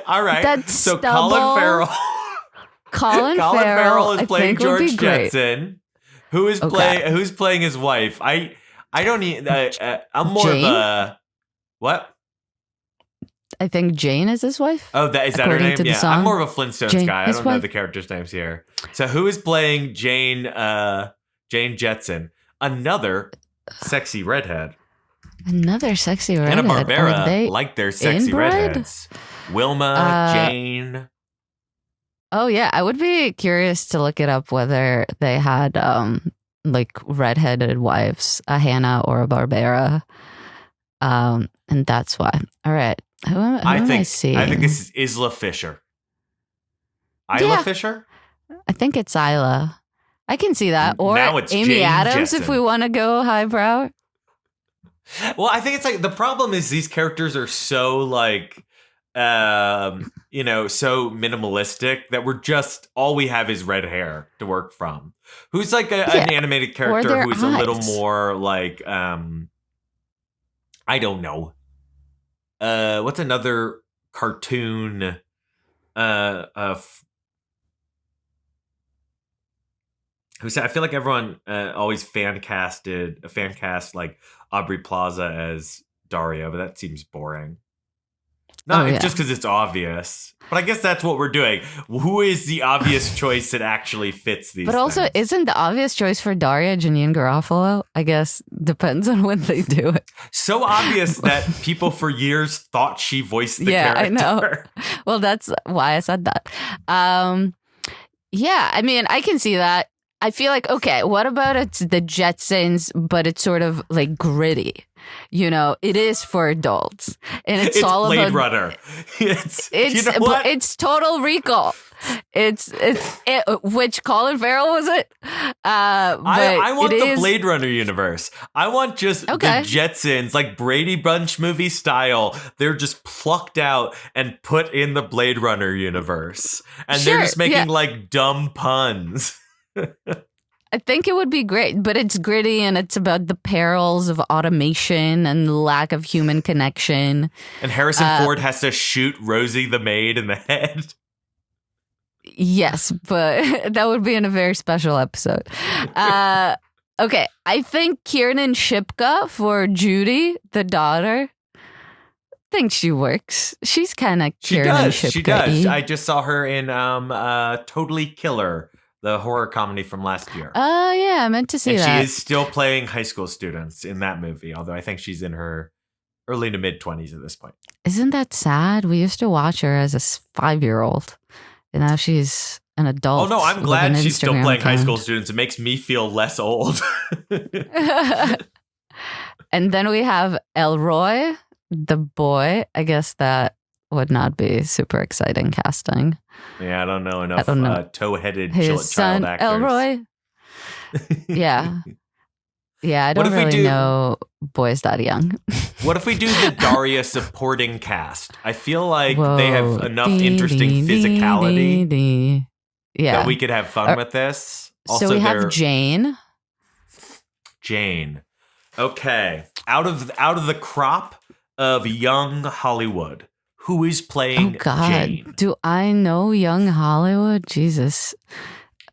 All right. That so stubble, Colin Farrell. Colin Farrell is playing George Jetson. Who's playing his wife? I don't need. I'm more Jane? of a what? I think Jane is his wife. Oh, is that her name? Yeah, I'm more of a Flintstones Jane, guy. I don't know the characters' names here. So who is playing Jane? Jane Jetson, another sexy redhead. Another sexy redhead. Hanna-Barbera like their sexy redheads. Wilma, Jane. Oh yeah, I would be curious to look it up whether they had like redheaded wives, a Hannah or a Barbera. And that's why. All right. Who am I seeing? I think this is Isla Fisher. Isla Fisher? I think it's Isla. I can see that. Or now it's Amy Jane Adams Jetson. if we want to go highbrow. Well, I think it's like the problem is these characters are so like so minimalistic that we're just all we have is red hair to work from. Who's like an animated character who's a little more like I don't know. What's another cartoon I feel like everyone always fan cast like Aubrey Plaza as Daria, but that seems boring. Not just because it's obvious, but I guess that's what we're doing. Who is the obvious choice that actually fits these? But also, things? isn't the obvious choice for Daria Janine Garofalo? I guess depends on when they do it. So obvious that people for years thought she voiced the character. I know. Well, that's why I said that. Yeah, I mean, I can see that. I feel like, okay, what about it's the Jetsons, but it's sort of like gritty? You know, it is for adults, and it's all Blade about Runner. It's you know it's Total Recall. It's which Colin Farrell was it? I want the Blade Runner universe. I want just the Jetsons, like Brady Bunch movie style. They're just plucked out and put in the Blade Runner universe, and they're just making like dumb puns. I think it would be great, but it's gritty and it's about the perils of automation and lack of human connection. And Harrison Ford has to shoot Rosie the maid in the head. Yes, but that would be in a very special episode. Okay, I think Kiernan Shipka for Judy, the daughter. I think she works. She's kind of Kiernan Shipka. She does. I just saw her in Totally Killer, the horror comedy from last year. Oh, yeah, I meant to see that. She is still playing high school students in that movie, although I think she's in her early to mid-20s at this point. Isn't that sad? We used to watch her as a 5-year-old, and now she's an adult. Oh, no, I'm glad she's still playing high school students. It makes me feel less old. And then we have Elroy, the boy. I guess that would not be super exciting casting. Yeah, I don't know enough toe-headed his child son, actors. Elroy. Yeah. Yeah, I don't really know boys that young. What if we do the Daria supporting cast? I feel like they have enough interesting physicality that we could have fun with this. Also, so we have Jane. Jane. Okay. Out of the crop of young Hollywood, who is playing Jane? Do I know young Hollywood? Jesus.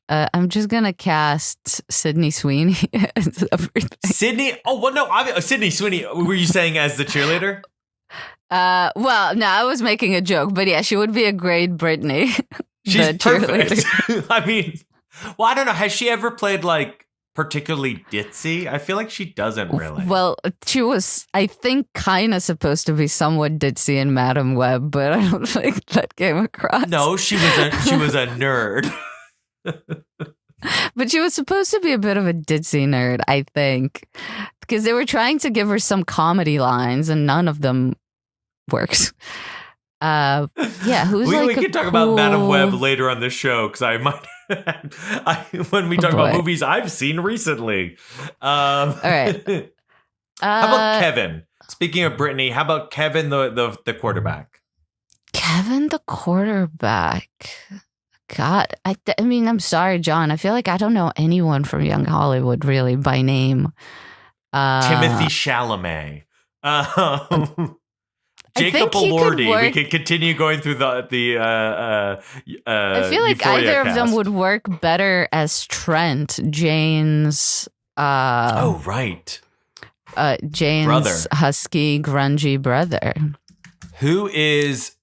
I'm just going to cast Sydney Sweeney as everything. Sydney? Oh, well, no. Sydney Sweeney, were you saying as the cheerleader? Well, no, I was making a joke. But yeah, she would be a great Britney. She's perfect. I mean, well, I don't know. Has she ever played like particularly ditzy? I feel like she doesn't really. Well, she was, I think, kind of supposed to be somewhat ditzy in Madam Web, but I don't think that came across. No, she was a nerd. But she was supposed to be a bit of a ditzy nerd, I think, because they were trying to give her some comedy lines, and none of them works. Yeah, who's we like can talk about Madam Web later on this show because I might When we talk boy. about movies I've seen recently. All right. How about Kevin? Speaking of Brittany, how about Kevin, the quarterback? Kevin the quarterback. God, I mean, I'm sorry, John. I feel like I don't know anyone from Young Hollywood really by name. Timothy Chalamet. Jacob Elordi. We could continue going through the I feel like Euphoria either cast. of them would work better as Trent, Jane's. Oh, right. Jane's brother. Husky, grungy brother. Who is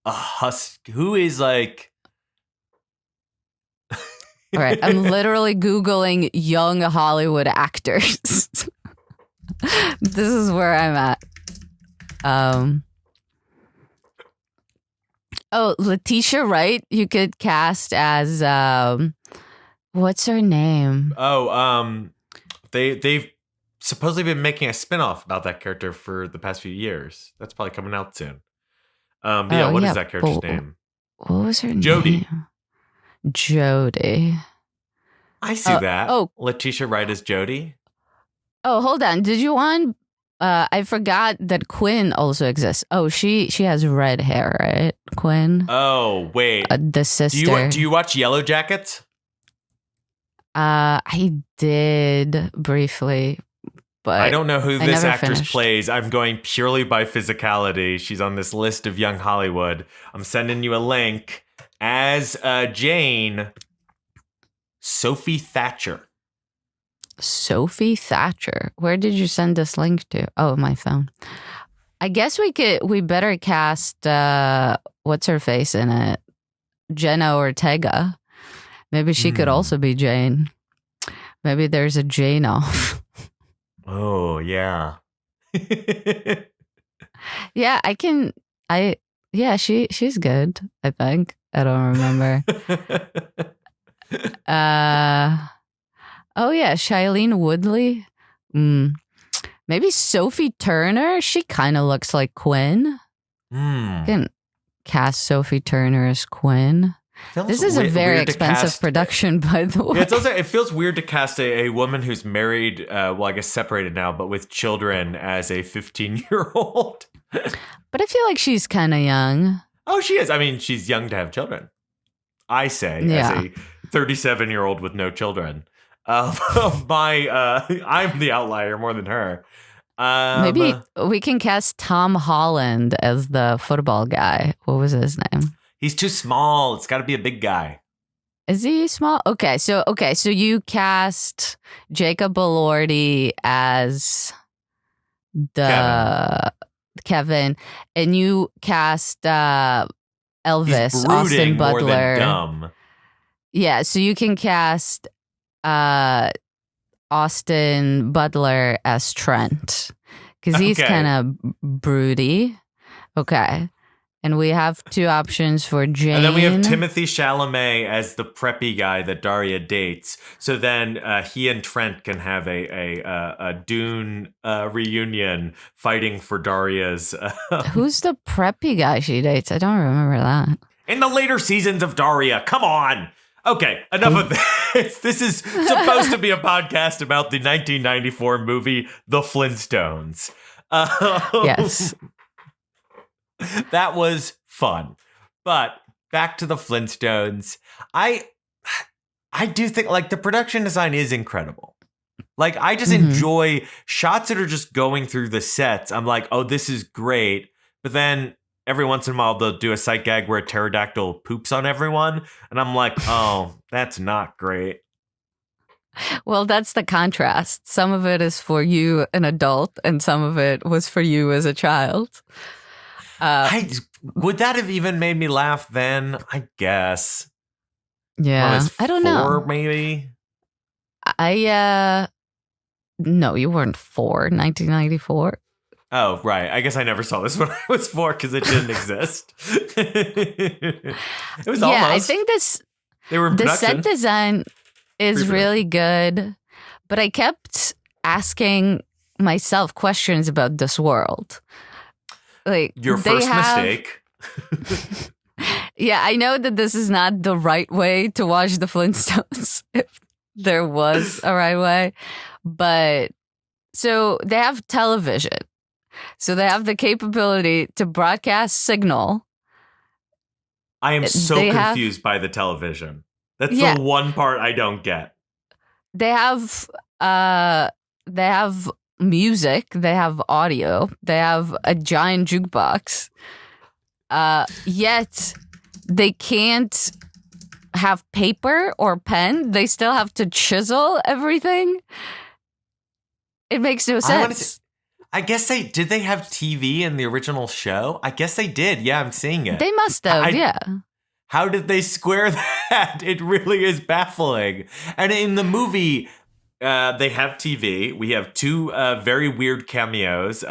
a husky? Who is like? All right, I'm literally Googling young Hollywood actors. This is where I'm at. Oh, Letitia Wright, you could cast as what's her name? Oh, they've supposedly been making a spinoff about that character for the past few years. That's probably coming out soon. What is that character's name? What was her name? Jodie. I see that. Oh, Letitia Wright is Jodie. Oh, hold on. Did you want? I forgot that Quinn also exists. Oh, she has red hair, right? Quinn. Oh, wait. The sister. Do you watch Yellow Jackets? I did briefly, but I don't know who I this never actress finished. plays. I'm going purely by physicality. She's on this list of young Hollywood. I'm sending you a link. As Jane, Sophie Thatcher. Sophie Thatcher. Where did you send this link to? Oh, my phone. I guess we better cast what's her face in it? Jenna Ortega. Maybe she could also be Jane. Maybe there's a Jane off. Oh, yeah. Yeah, she's good, I think. I don't remember. Oh yeah, Shailene Woodley. Maybe Sophie Turner. She kind of looks like Quinn. Can cast Sophie Turner as Quinn. This is a very expensive production, by the way. Yeah, it feels weird to cast a woman who's married, well, I guess separated now, but with children as a 15-year-old. But I feel like she's kind of young. Oh, she is. I mean, she's young to have children. I say, as a 37-year-old with no children. I'm the outlier more than her. Maybe we can cast Tom Holland as the football guy. What was his name? He's too small. It's got to be a big guy. Is he small? Okay, so you cast Jacob Elordi as the Kevin, and you cast Elvis, He's brooding Austin Butler. More than dumb. Yeah, so you can cast Austin Butler as Trent because he's kind of broody. Okay. And we have two options for Jane. And then we have Timothy Chalamet as the preppy guy that Daria dates. So then he and Trent can have a Dune reunion fighting for Daria's. Who's the preppy guy she dates? I don't remember that. In the later seasons of Daria. Come on. Okay, enough of this. This is supposed to be a podcast about the 1994 movie The Flintstones. Yes. That was fun. But back to the Flintstones. I do think like the production design is incredible. Like I just enjoy shots that are just going through the sets. I'm like, oh, this is great. But then every once in a while they'll do a sight gag where a pterodactyl poops on everyone. And I'm like, oh, that's not great. Well, that's the contrast. Some of it is for you, an adult, and some of it was for you as a child. Would that have even made me laugh then? I guess. Yeah, I don't know. Maybe. No, you weren't 4, 1994. Oh, right. I guess I never saw this when I was 4 because it didn't exist. It was almost. I think they were in the production. set design is really good, but I kept asking myself questions about this world. Like your first mistake. Yeah, I know that this is not the right way to watch the Flintstones, if there was a right way. But so they have television. So they have the capability to broadcast signal. I am so confused by the television. That's the one part I don't get. They have music, they have audio, they have a giant jukebox. Yet they can't have paper or pen. They still have to chisel everything. It makes no sense. I guess did they have TV in the original show? I guess they did. Yeah, I'm seeing it. They must have, yeah. How did they square that? It really is baffling. And in the movie, they have TV. We have two very weird cameos.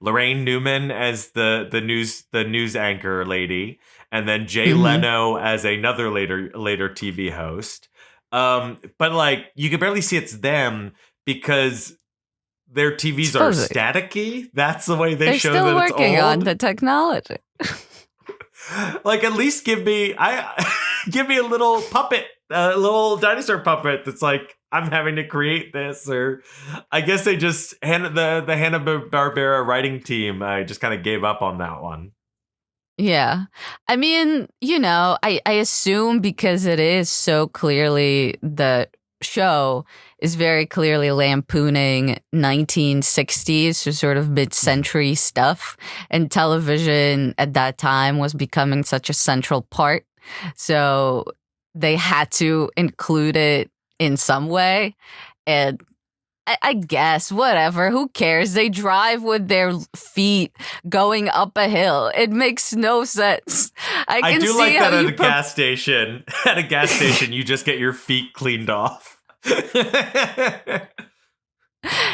Lorraine Newman as the news anchor lady, and then Jay Leno as another later TV host. But like you can barely see it's them because their TVs are staticky. That's the way they show that it's old. They're still working on the technology. Like at least give me a little puppet, a little dinosaur puppet that's like I'm having to create this, or I guess they just the Hanna-Barbera writing team just kind of gave up on that one. Yeah. I mean, I assume because it is so clearly the show is very clearly lampooning 1960s, so sort of mid-century stuff, and television at that time was becoming such a central part. So they had to include it in some way. And I guess, whatever, who cares? They drive with their feet going up a hill. It makes no sense. I do like that at a gas station. At a gas station, you just get your feet cleaned off.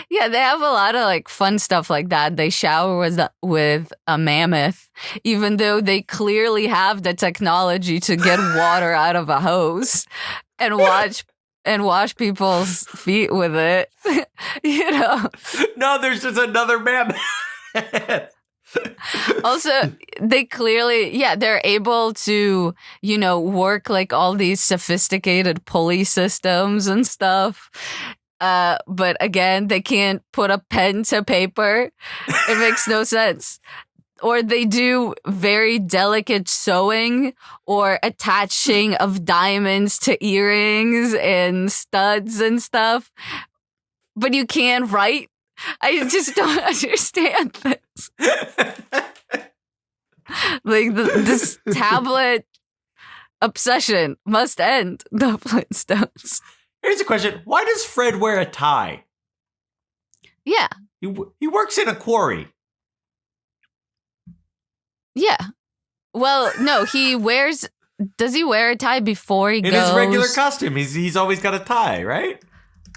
Yeah, they have a lot of like fun stuff like that. They shower with a mammoth, even though they clearly have the technology to get water out of a hose and wash people's feet with it. No, there's just another mammoth. Also, they clearly, they're able to, work like all these sophisticated pulley systems and stuff. But again, they can't put a pen to paper. It makes no sense. Or they do very delicate sewing or attaching of diamonds to earrings and studs and stuff. But you can't write. I just don't understand this. Like this tablet obsession must end. The Flintstones. Here's a question. Why does Fred wear a tie? Yeah. He works in a quarry. Yeah. Well, no, does he wear a tie before he goes? In his regular costume. He's always got a tie, right?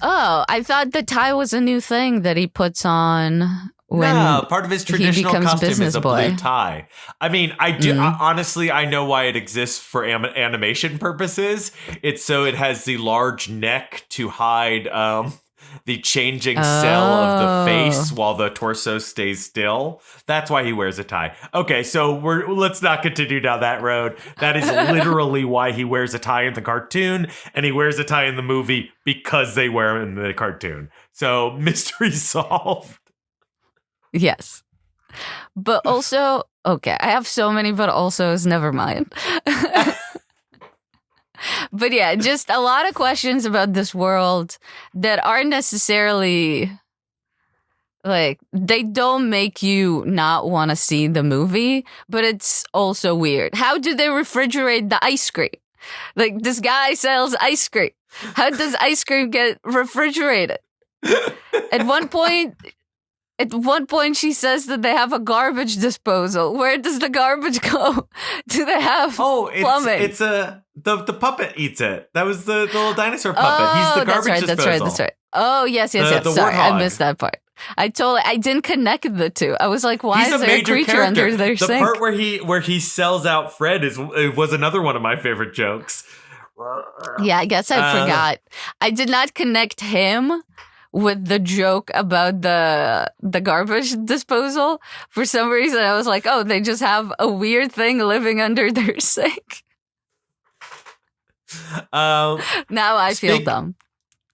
Oh, I thought the tie was a new thing that he puts on when part of his traditional costume is a blue tie. I mean, I do honestly, I know why it exists for animation purposes. It's so it has the large neck to hide the changing cell of the face while the torso stays still. That's why he wears a tie. Okay, so let's not continue down that road. That is literally why he wears a tie in the cartoon, and he wears a tie in the movie because they wear it in the cartoon. So mystery solved. Yes. But also, okay, I have so many but alsos, never mind. But yeah, just a lot of questions about this world that aren't necessarily, like, they don't make you not want to see the movie, but it's also weird. How do they refrigerate the ice cream? Like, this guy sells ice cream. How does ice cream get refrigerated? At one point, she says that they have a garbage disposal. Where does the garbage go? Do they have plumbing? It's the puppet eats it. That was the little dinosaur puppet. He's the garbage disposal. That's right. Oh, yes. Sorry, I missed that part. I didn't connect the two. I was like, why is there a creature character under their sink? The part where he sells out Fred was another one of my favorite jokes. Yeah, I guess I forgot. I did not connect him with the joke about the garbage disposal. For some reason, I was like, oh, they just have a weird thing living under their sink. Now I feel dumb.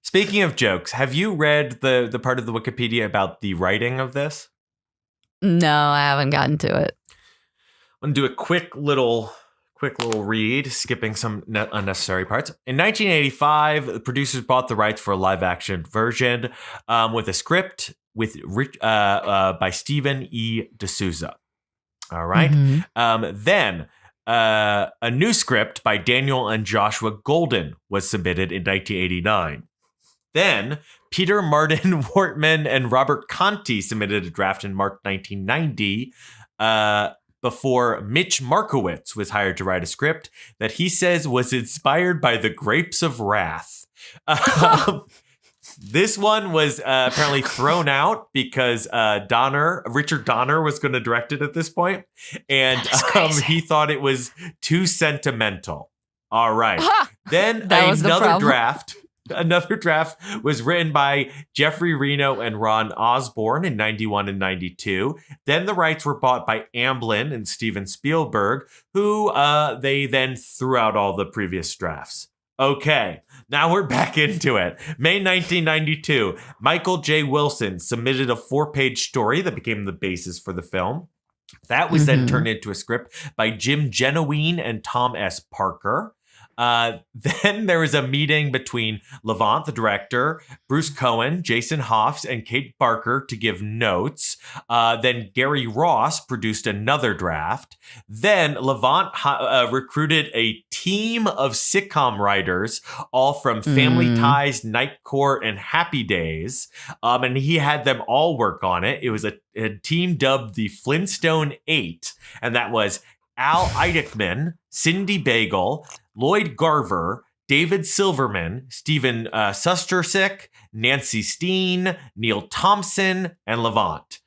Speaking of jokes, have you read the part of the Wikipedia about the writing of this? No, I haven't gotten to it. I'm going to do a quick little read, skipping some unnecessary parts. In 1985, the producers bought the rights for a live-action version with a script by Stephen E. D'Souza. All right. Then a new script by Daniel and Joshua Golden was submitted in 1989. Then Peter Martin Wortman and Robert Conti submitted a draft in March 1990 before Mitch Markowitz was hired to write a script that he says was inspired by The Grapes of Wrath. This one was apparently thrown out because Richard Donner was going to direct it at this point, and he thought it was too sentimental. All right. Then Another draft was written by Jeffrey Reno and Ron Osborne in 91 and 92. Then the rights were bought by Amblin and Steven Spielberg, who they then threw out all the previous drafts. Okay, now we're back into it. May 1992, Michael J. Wilson submitted a 4-page story that became the basis for the film. That was then turned into a script by Jim Genuine and Tom S. Parker. Then there was a meeting between Levant, the director, Bruce Cohen, Jason Hoffs, and Kate Barker to give notes. Then Gary Ross produced another draft. Then Levant recruited a team of sitcom writers, all from Family Ties, Night Court, and Happy Days. And he had them all work on it. It was a team dubbed the Flintstone 8, and that was Al Eidichman, Cindy Bagel, Lloyd Garver, David Silverman, Stephen Sustersik, Nancy Steen, Neil Thompson, and Levant.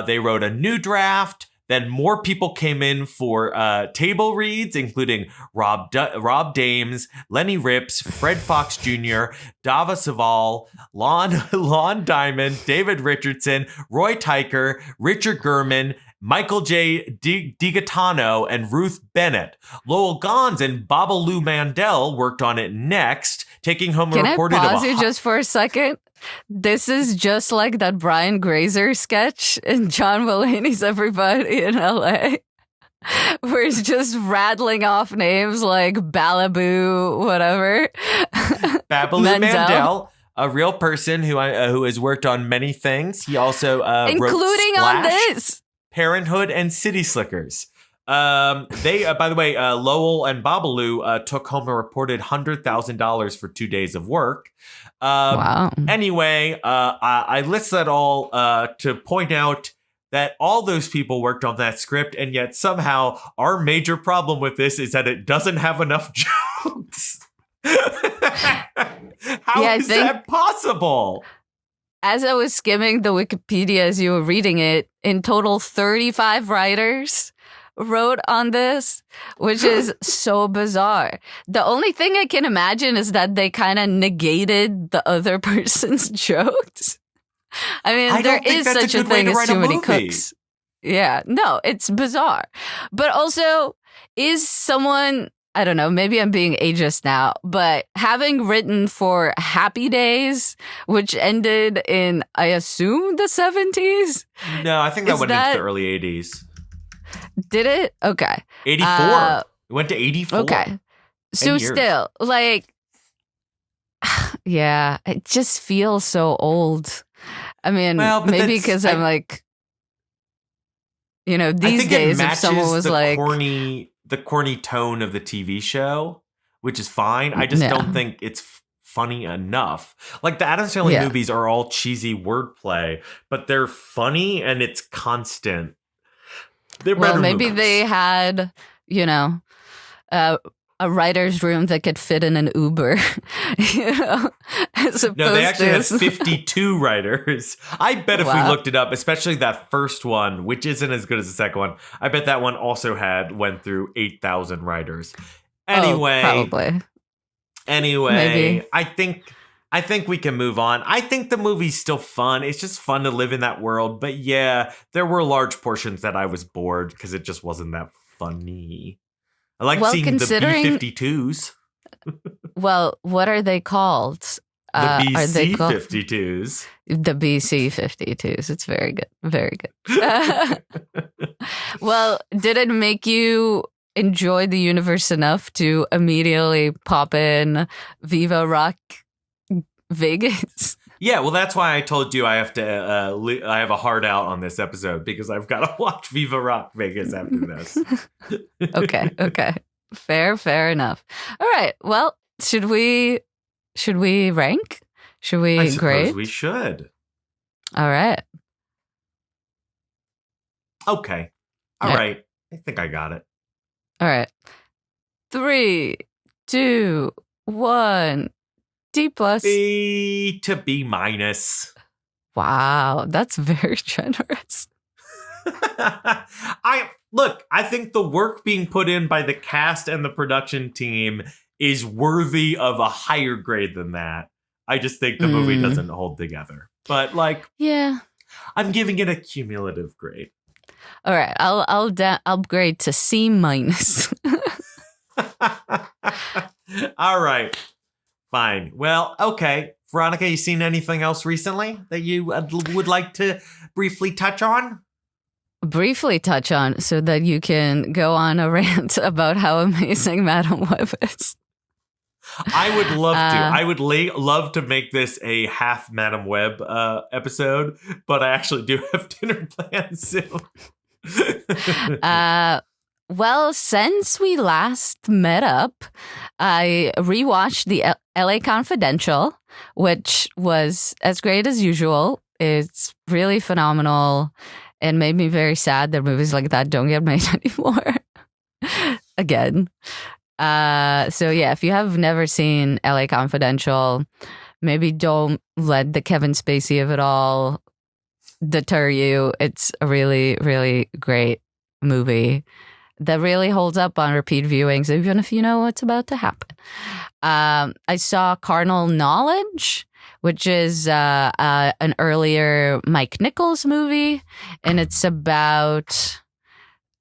They wrote a new draft. Then more people came in for table reads, including Rob Dames, Lenny Rips, Fred Fox Jr., Dava Saval, Lon Diamond, David Richardson, Roy Tyker, Richard Gurman, Michael J. DiGaetano, and Ruth Bennett. Lowell Gons and Babalu Mandel worked on it next, taking home a reported Can I pause you just for a second? This is just like that Brian Grazer sketch in John Mulaney's Everybody in L.A., where he's just rattling off names like Balaboo, whatever. Babalu Mandel, a real person who has worked on many things. He also including wrote on this. Parenthood, and City Slickers. They, by the way, Lowell and Babalu took home a reported $100,000 for 2 days of work. Wow. Anyway, I list that all to point out that all those people worked on that script, and yet somehow our major problem with this is that it doesn't have enough jokes. How is that possible? As I was skimming the Wikipedia as you were reading it, in total 35 writers wrote on this, which is so bizarre. The only thing I can imagine is that they kind of negated the other person's jokes. I mean, there is such a thing as too many cooks. Yeah, no, it's bizarre. But also, is someone... I don't know, maybe I'm being ageist now, but having written for Happy Days, which ended in, I assume, the 70s? No, I think that went into the early 80s. Did it? Okay. 84. It went to 84. Okay. So still, like, yeah, it just feels so old. I mean, maybe because I'm like, you know, these days, if someone was like... the corny tone of the TV show, which is fine. I just don't think it's funny enough. Like the Addams Family movies are all cheesy wordplay, but they're funny and it's constant. They're better maybe movies. They had, you know, a writer's room that could fit in an Uber, you know, as opposed no, they actually had 52 writers. I bet if we looked it up, especially that first one, which isn't as good as the second one, I bet that one also went through 8,000 writers. Anyway, probably. Anyway, maybe. I think I think we can move on. I think the movie's still fun. It's just fun to live in that world. But yeah, there were large portions that I was bored because it just wasn't that funny. I like seeing the B-52s. Well, what are they called? The BC-52s. The BC-52s. It's very good. Very good. Well, did it make you enjoy the universe enough to immediately pop in Viva Rock Vegas? Yeah, well, that's why I told you I have to. I have a hard out on this episode because I've got to watch Viva Rock Vegas after this. Okay. Fair enough. All right. Well, should we rank? Should we I grade? suppose we should. All right. Okay. All right. I think I got it. All right. 3, 2, 1. D+. B to B minus. Wow, that's very generous. I think the work being put in by the cast and the production team is worthy of a higher grade than that. I just think the movie doesn't hold together. But yeah, I'm giving it a cumulative grade. All right, I'll upgrade to C minus. All right. Fine. Well, okay. Veronica, you seen anything else recently that you would like to briefly touch on? Briefly touch on so that you can go on a rant about how amazing Madam Web is. I would love to. I would love to make this a half Madam Web episode, but I actually do have dinner plans soon. Well, since we last met up, I rewatched the LA Confidential, which was as great as usual. It's really phenomenal and made me very sad that movies like that don't get made anymore. Again. So yeah, if you have never seen LA Confidential, maybe don't let the Kevin Spacey of it all deter you. It's a really, really great movie that really holds up on repeat viewings, even if you know what's about to happen. I saw Carnal Knowledge, which is an earlier Mike Nichols movie, and it's about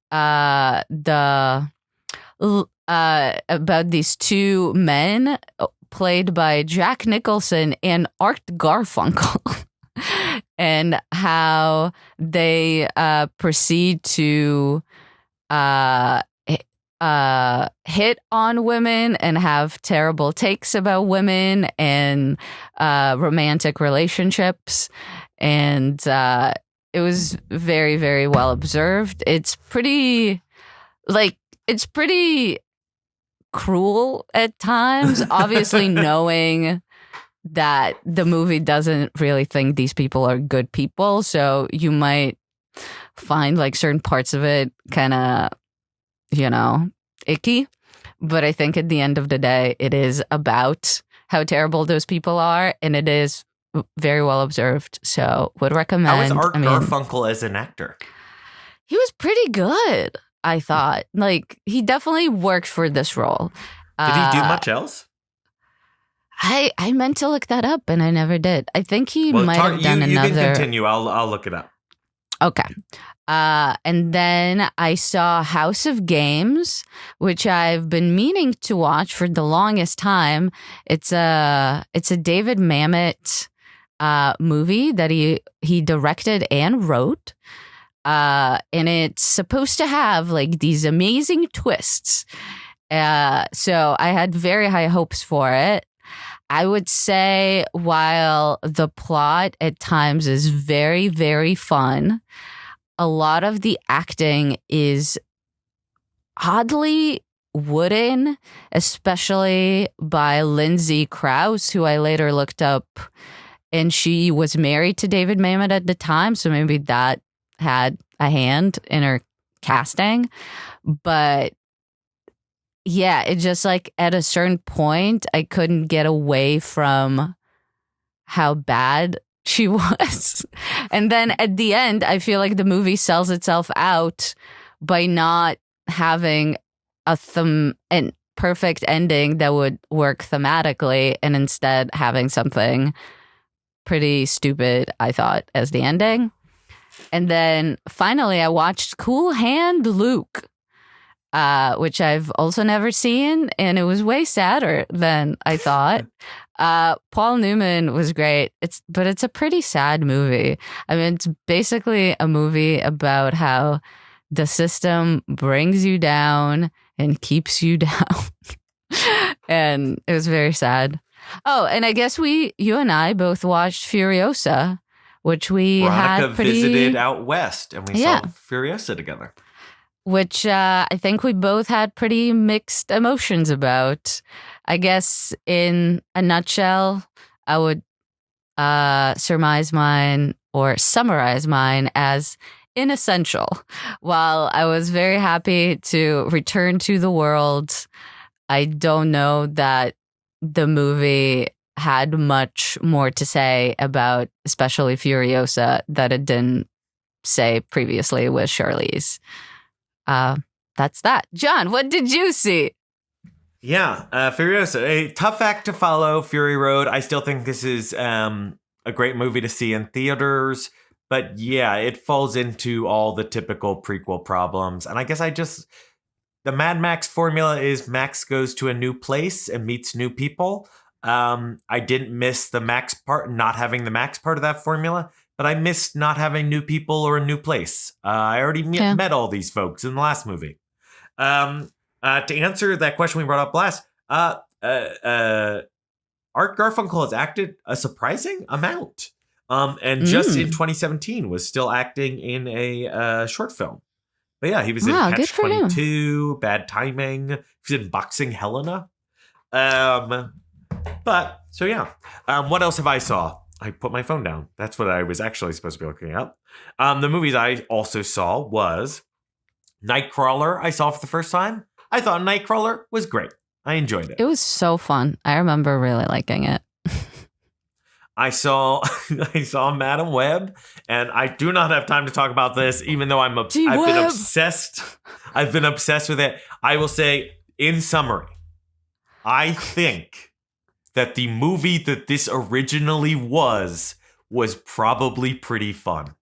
about these two men played by Jack Nicholson and Art Garfunkel, and how they proceed to hit on women and have terrible takes about women and romantic relationships. And it was very, very well observed. It's pretty cruel at times, obviously knowing that the movie doesn't really think these people are good people. So you might find certain parts of it kind of, icky. But I think at the end of the day, it is about how terrible those people are, and it is very well observed. So would recommend. How is Art Garfunkel as an actor? He was pretty good, I thought. He definitely worked for this role. Did he do much else? I meant to look that up, and I never did. I think he might have done another. You can continue. I'll look it up. Okay. And then I saw House of Games, which I've been meaning to watch for the longest time. It's a David Mamet movie that he directed and wrote. And it's supposed to have these amazing twists. So I had very high hopes for it. I would say while the plot at times is very, very fun, a lot of the acting is oddly wooden, especially by Lindsay Krause, who I later looked up, and she was married to David Mamet at the time, so maybe that had a hand in her casting. But yeah, it just at a certain point, I couldn't get away from how bad she was. And then at the end, I feel like the movie sells itself out by not having a thematic perfect ending that would work thematically, and instead having something pretty stupid, I thought, as the ending. And then finally, I watched Cool Hand Luke, which I've also never seen, and it was way sadder than I thought. Paul Newman was great. But it's a pretty sad movie. I mean, it's basically a movie about how the system brings you down and keeps you down. And it was very sad. Oh, and I guess you and I both watched Furiosa, which we Veronica had visited out west, and we saw Furiosa together. Which I think we both had pretty mixed emotions about. I guess in a nutshell, I would summarize mine as inessential. While I was very happy to return to the world, I don't know that the movie had much more to say about, especially Furiosa, that it didn't say previously with Charlize. That's that. John, what did you see? Yeah, Furiosa, a tough act to follow, Fury Road. I still think this is a great movie to see in theaters. But yeah, it falls into all the typical prequel problems. And I guess the Mad Max formula is Max goes to a new place and meets new people. I didn't miss the Max part, not having the Max part of that formula, but I missed not having new people or a new place. I already met all these folks in the last movie. To answer that question we brought up last, Art Garfunkel has acted a surprising amount. And just in 2017 was still acting in a short film. But yeah, he was in Catch 22, Bad Timing. He was in Boxing Helena. What else have I saw? I put my phone down. That's what I was actually supposed to be looking up. The movies I also saw was Nightcrawler. I saw for the first time. I thought Nightcrawler was great. I enjoyed it. It was so fun. I remember really liking it. I saw Madam Web, and I do not have time to talk about this, even though I've been obsessed. I've been obsessed with it. I will say, in summary, I think that the movie that this originally was probably pretty fun.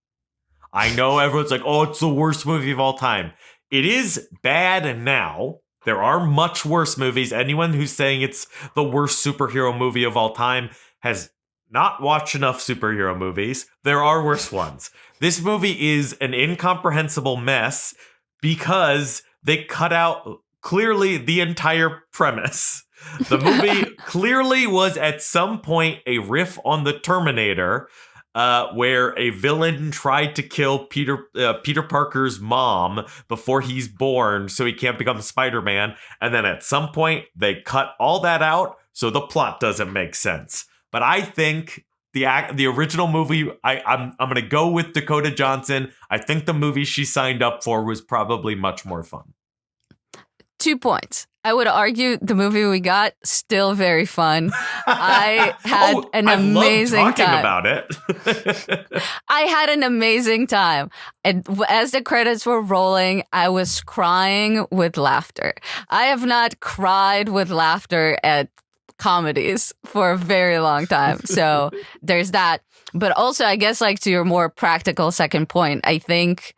I know everyone's like, oh, it's the worst movie of all time. It is bad now. There are much worse movies. Anyone who's saying it's the worst superhero movie of all time has not watched enough superhero movies. There are worse ones. This movie is an incomprehensible mess because they cut out clearly the entire premise. The movie clearly was at some point a riff on the Terminator, where a villain tried to kill Peter Parker's mom before he's born so he can't become Spider-Man. And then at some point they cut all that out so the plot doesn't make sense. But I think the original movie, I'm going to go with Dakota Johnson. I think the movie she signed up for was probably much more fun. 2 points. I would argue the movie we got still very fun. I had an amazing time. Talking about it. I had an amazing time. And as the credits were rolling, I was crying with laughter. I have not cried with laughter at comedies for a very long time. So there's that. But also, I guess, like, to your more practical second point, I think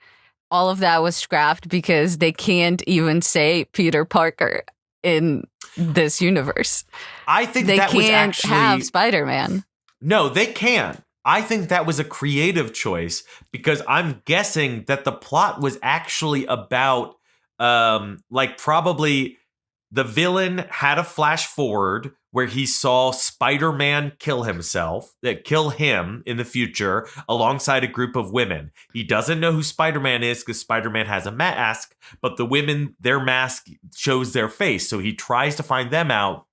all of that was scrapped because they can't even say Peter Parker in this universe. I think they that can't was actually have Spider-Man. No, they can. I think that was a creative choice because I'm guessing that the plot was actually about probably the villain had a flash forward where he saw Spider-Man kill him in the future alongside a group of women. He doesn't know who Spider-Man is because Spider-Man has a mask, but the women, their mask shows their face. So he tries to find them out.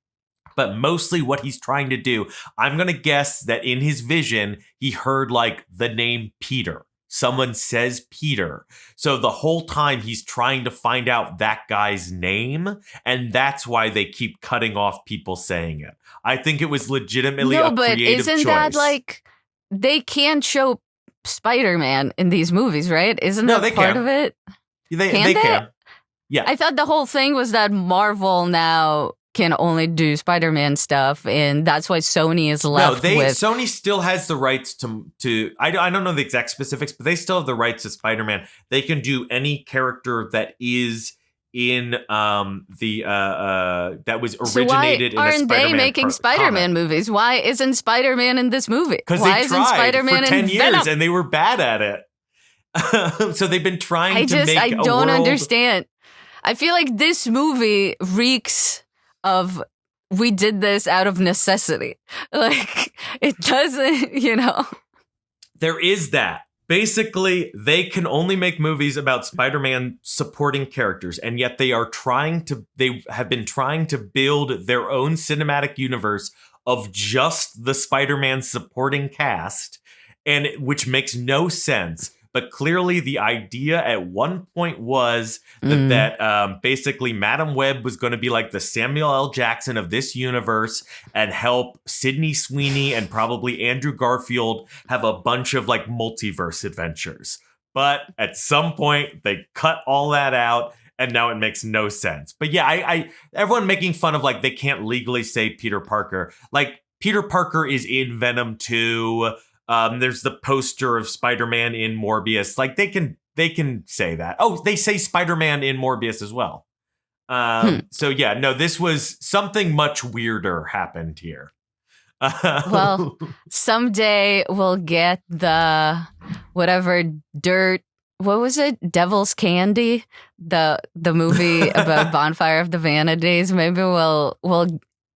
But mostly what he's trying to do, I'm going to guess that in his vision, he heard like the name Peter. Someone says Peter. So the whole time he's trying to find out that guy's name. And that's why they keep cutting off people saying it. I think it was legitimately a creative choice. No, but isn't that like, they can't show Spider-Man in these movies, right? Isn't that part of it? They can. Yeah. I thought the whole thing was that Marvel now can only do Spider-Man stuff, and that's why Sony is left with... Sony still has the rights to I don't know the exact specifics, but they still have the rights to Spider-Man. They can do any character that is in that was originated in a Spider-Man. Aren't they making Spider-Man comic. movies? Why isn't Spider-Man in this movie? Because Why they isn't tried Spider-Man for 10 in years Venom? and they were bad at it. So they've been trying to make I a don't world... understand. I feel like this movie reeks of we did this out of necessity. Like, it doesn't, There is that. Basically, they can only make movies about Spider-Man supporting characters, and yet they have been trying to build their own cinematic universe of just the Spider-Man supporting cast, and which makes no sense. But clearly the idea at one point was that basically Madam Web was going to be like the Samuel L. Jackson of this universe and help Sydney Sweeney and probably Andrew Garfield have a bunch of like multiverse adventures. But at some point they cut all that out and now it makes no sense. But yeah, I everyone making fun of like they can't legally say Peter Parker. Like Peter Parker is in Venom 2. There's the poster of Spider-Man in Morbius. Like they can say that. Oh, they say Spider-Man in Morbius as well. So yeah, no, this was something much weirder happened here. Well, someday we'll get the whatever dirt. What was it? Devil's Candy, the movie about Bonfire of the Vanities. Maybe we'll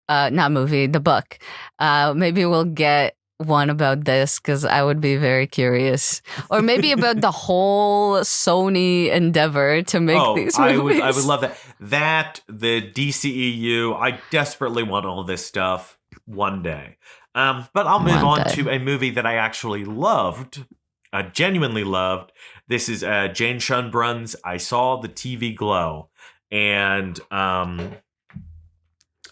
not movie, the book. Maybe we'll get one about this because I would be very curious, or maybe about the whole Sony endeavor to make these movies. I would love that. That the DCEU. I desperately want all this stuff one day. But I'll move on to a movie that I actually loved, genuinely loved. This is Jane Shunbrun's "I Saw the TV Glow," and I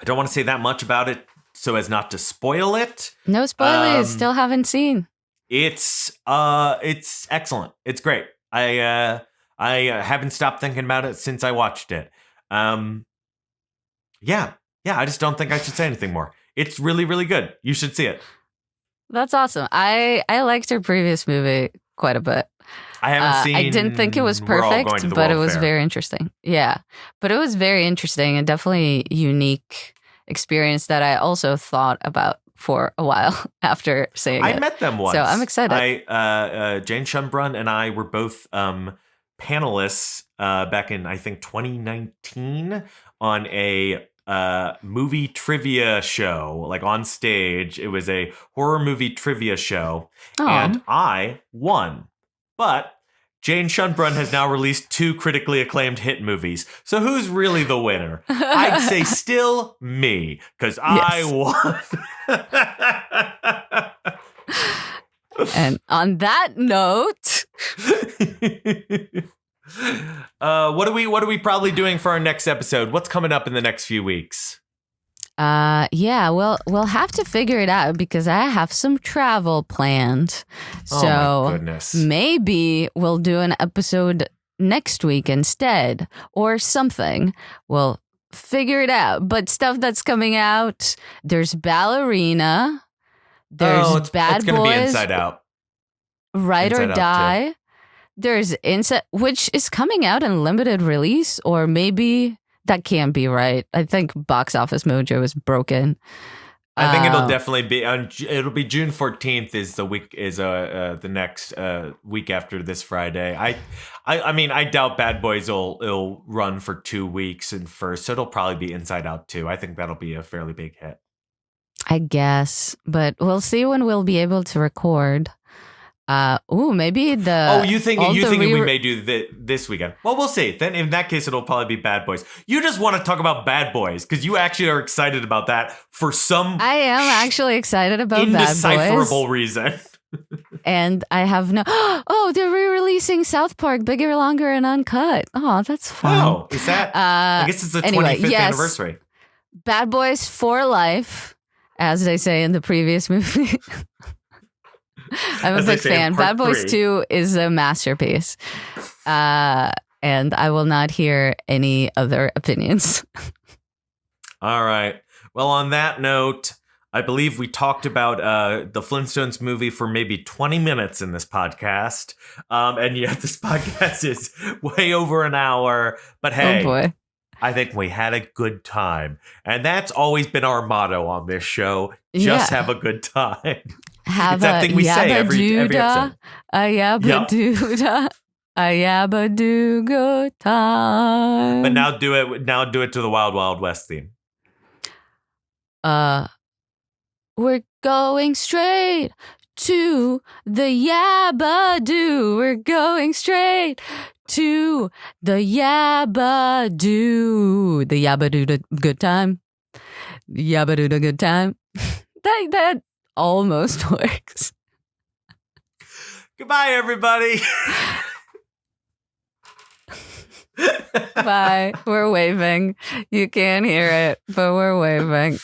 don't want to say that much about it, so as not to spoil it. No spoilers. Still haven't seen. It's excellent. It's great. I haven't stopped thinking about it since I watched it. Yeah. I just don't think I should say anything more. It's really, really good. You should see it. That's awesome. I liked her previous movie quite a bit. I haven't seen. I didn't think it was perfect, but it was very interesting. Yeah, but it was very interesting and definitely unique experience that I also thought about for a while after seeing it. I met them once. So I'm excited. Jane Shunbrun and I were both panelists back in, I think, 2019 on a movie trivia show, like on stage. It was a horror movie trivia show. Aww. And I won. But Jane Shunbrun has now released 2 critically acclaimed hit movies. So who's really the winner? I'd say still me, because I won. And on that note, what are we probably doing for our next episode? What's coming up in the next few weeks? Yeah, we'll have to figure it out because I have some travel planned. So oh my goodness. Maybe we'll do an episode next week instead or something. We'll figure it out. But stuff that's coming out, there's Ballerina, there's Bad it's gonna Boys, be Inside Out. Ride Inside or Out Die. There's Inside, which is coming out in limited release, or maybe that can't be right. I think Box Office Mojo is broken. I think it'll definitely be it'll be June 14th is the next week after this Friday. I mean I doubt Bad Boys will run for 2 weeks and first, so it'll probably be Inside Out 2. I think that'll be a fairly big hit. I guess, but we'll see when we'll be able to record. Maybe the. Oh, you thinking we may do this weekend? Well, we'll see. Then in that case, it'll probably be Bad Boys. You just want to talk about Bad Boys because you actually are excited about that for some. I am actually excited about Bad Boys. Indecipherable reason. And I have no. Oh, they're re-releasing South Park, bigger, longer, and uncut. Oh, that's fun. Oh, is that? I guess it's the 25th anniversary. Bad Boys for life, as they say in the previous movie. I'm a big fan. Bad Boys 2 is a masterpiece. and I will not hear any other opinions. All right. Well, on that note, I believe we talked about the Flintstones movie for maybe 20 minutes in this podcast. And yet this podcast is way over an hour. But hey, Oh boy. I think we had a good time. And that's always been our motto on this show. Just have a good time. Have it's that thing we say every episode. A yabba-doo-da. A yabba-doo good time. But now do it to the Wild Wild West theme. We're going straight to the yabba-doo. We're going straight to the yabba-doo. The yabba-doo the good time. Yabba-doo the good time. That almost works. Goodbye, everybody. Bye. We're waving. You can't hear it, but we're waving.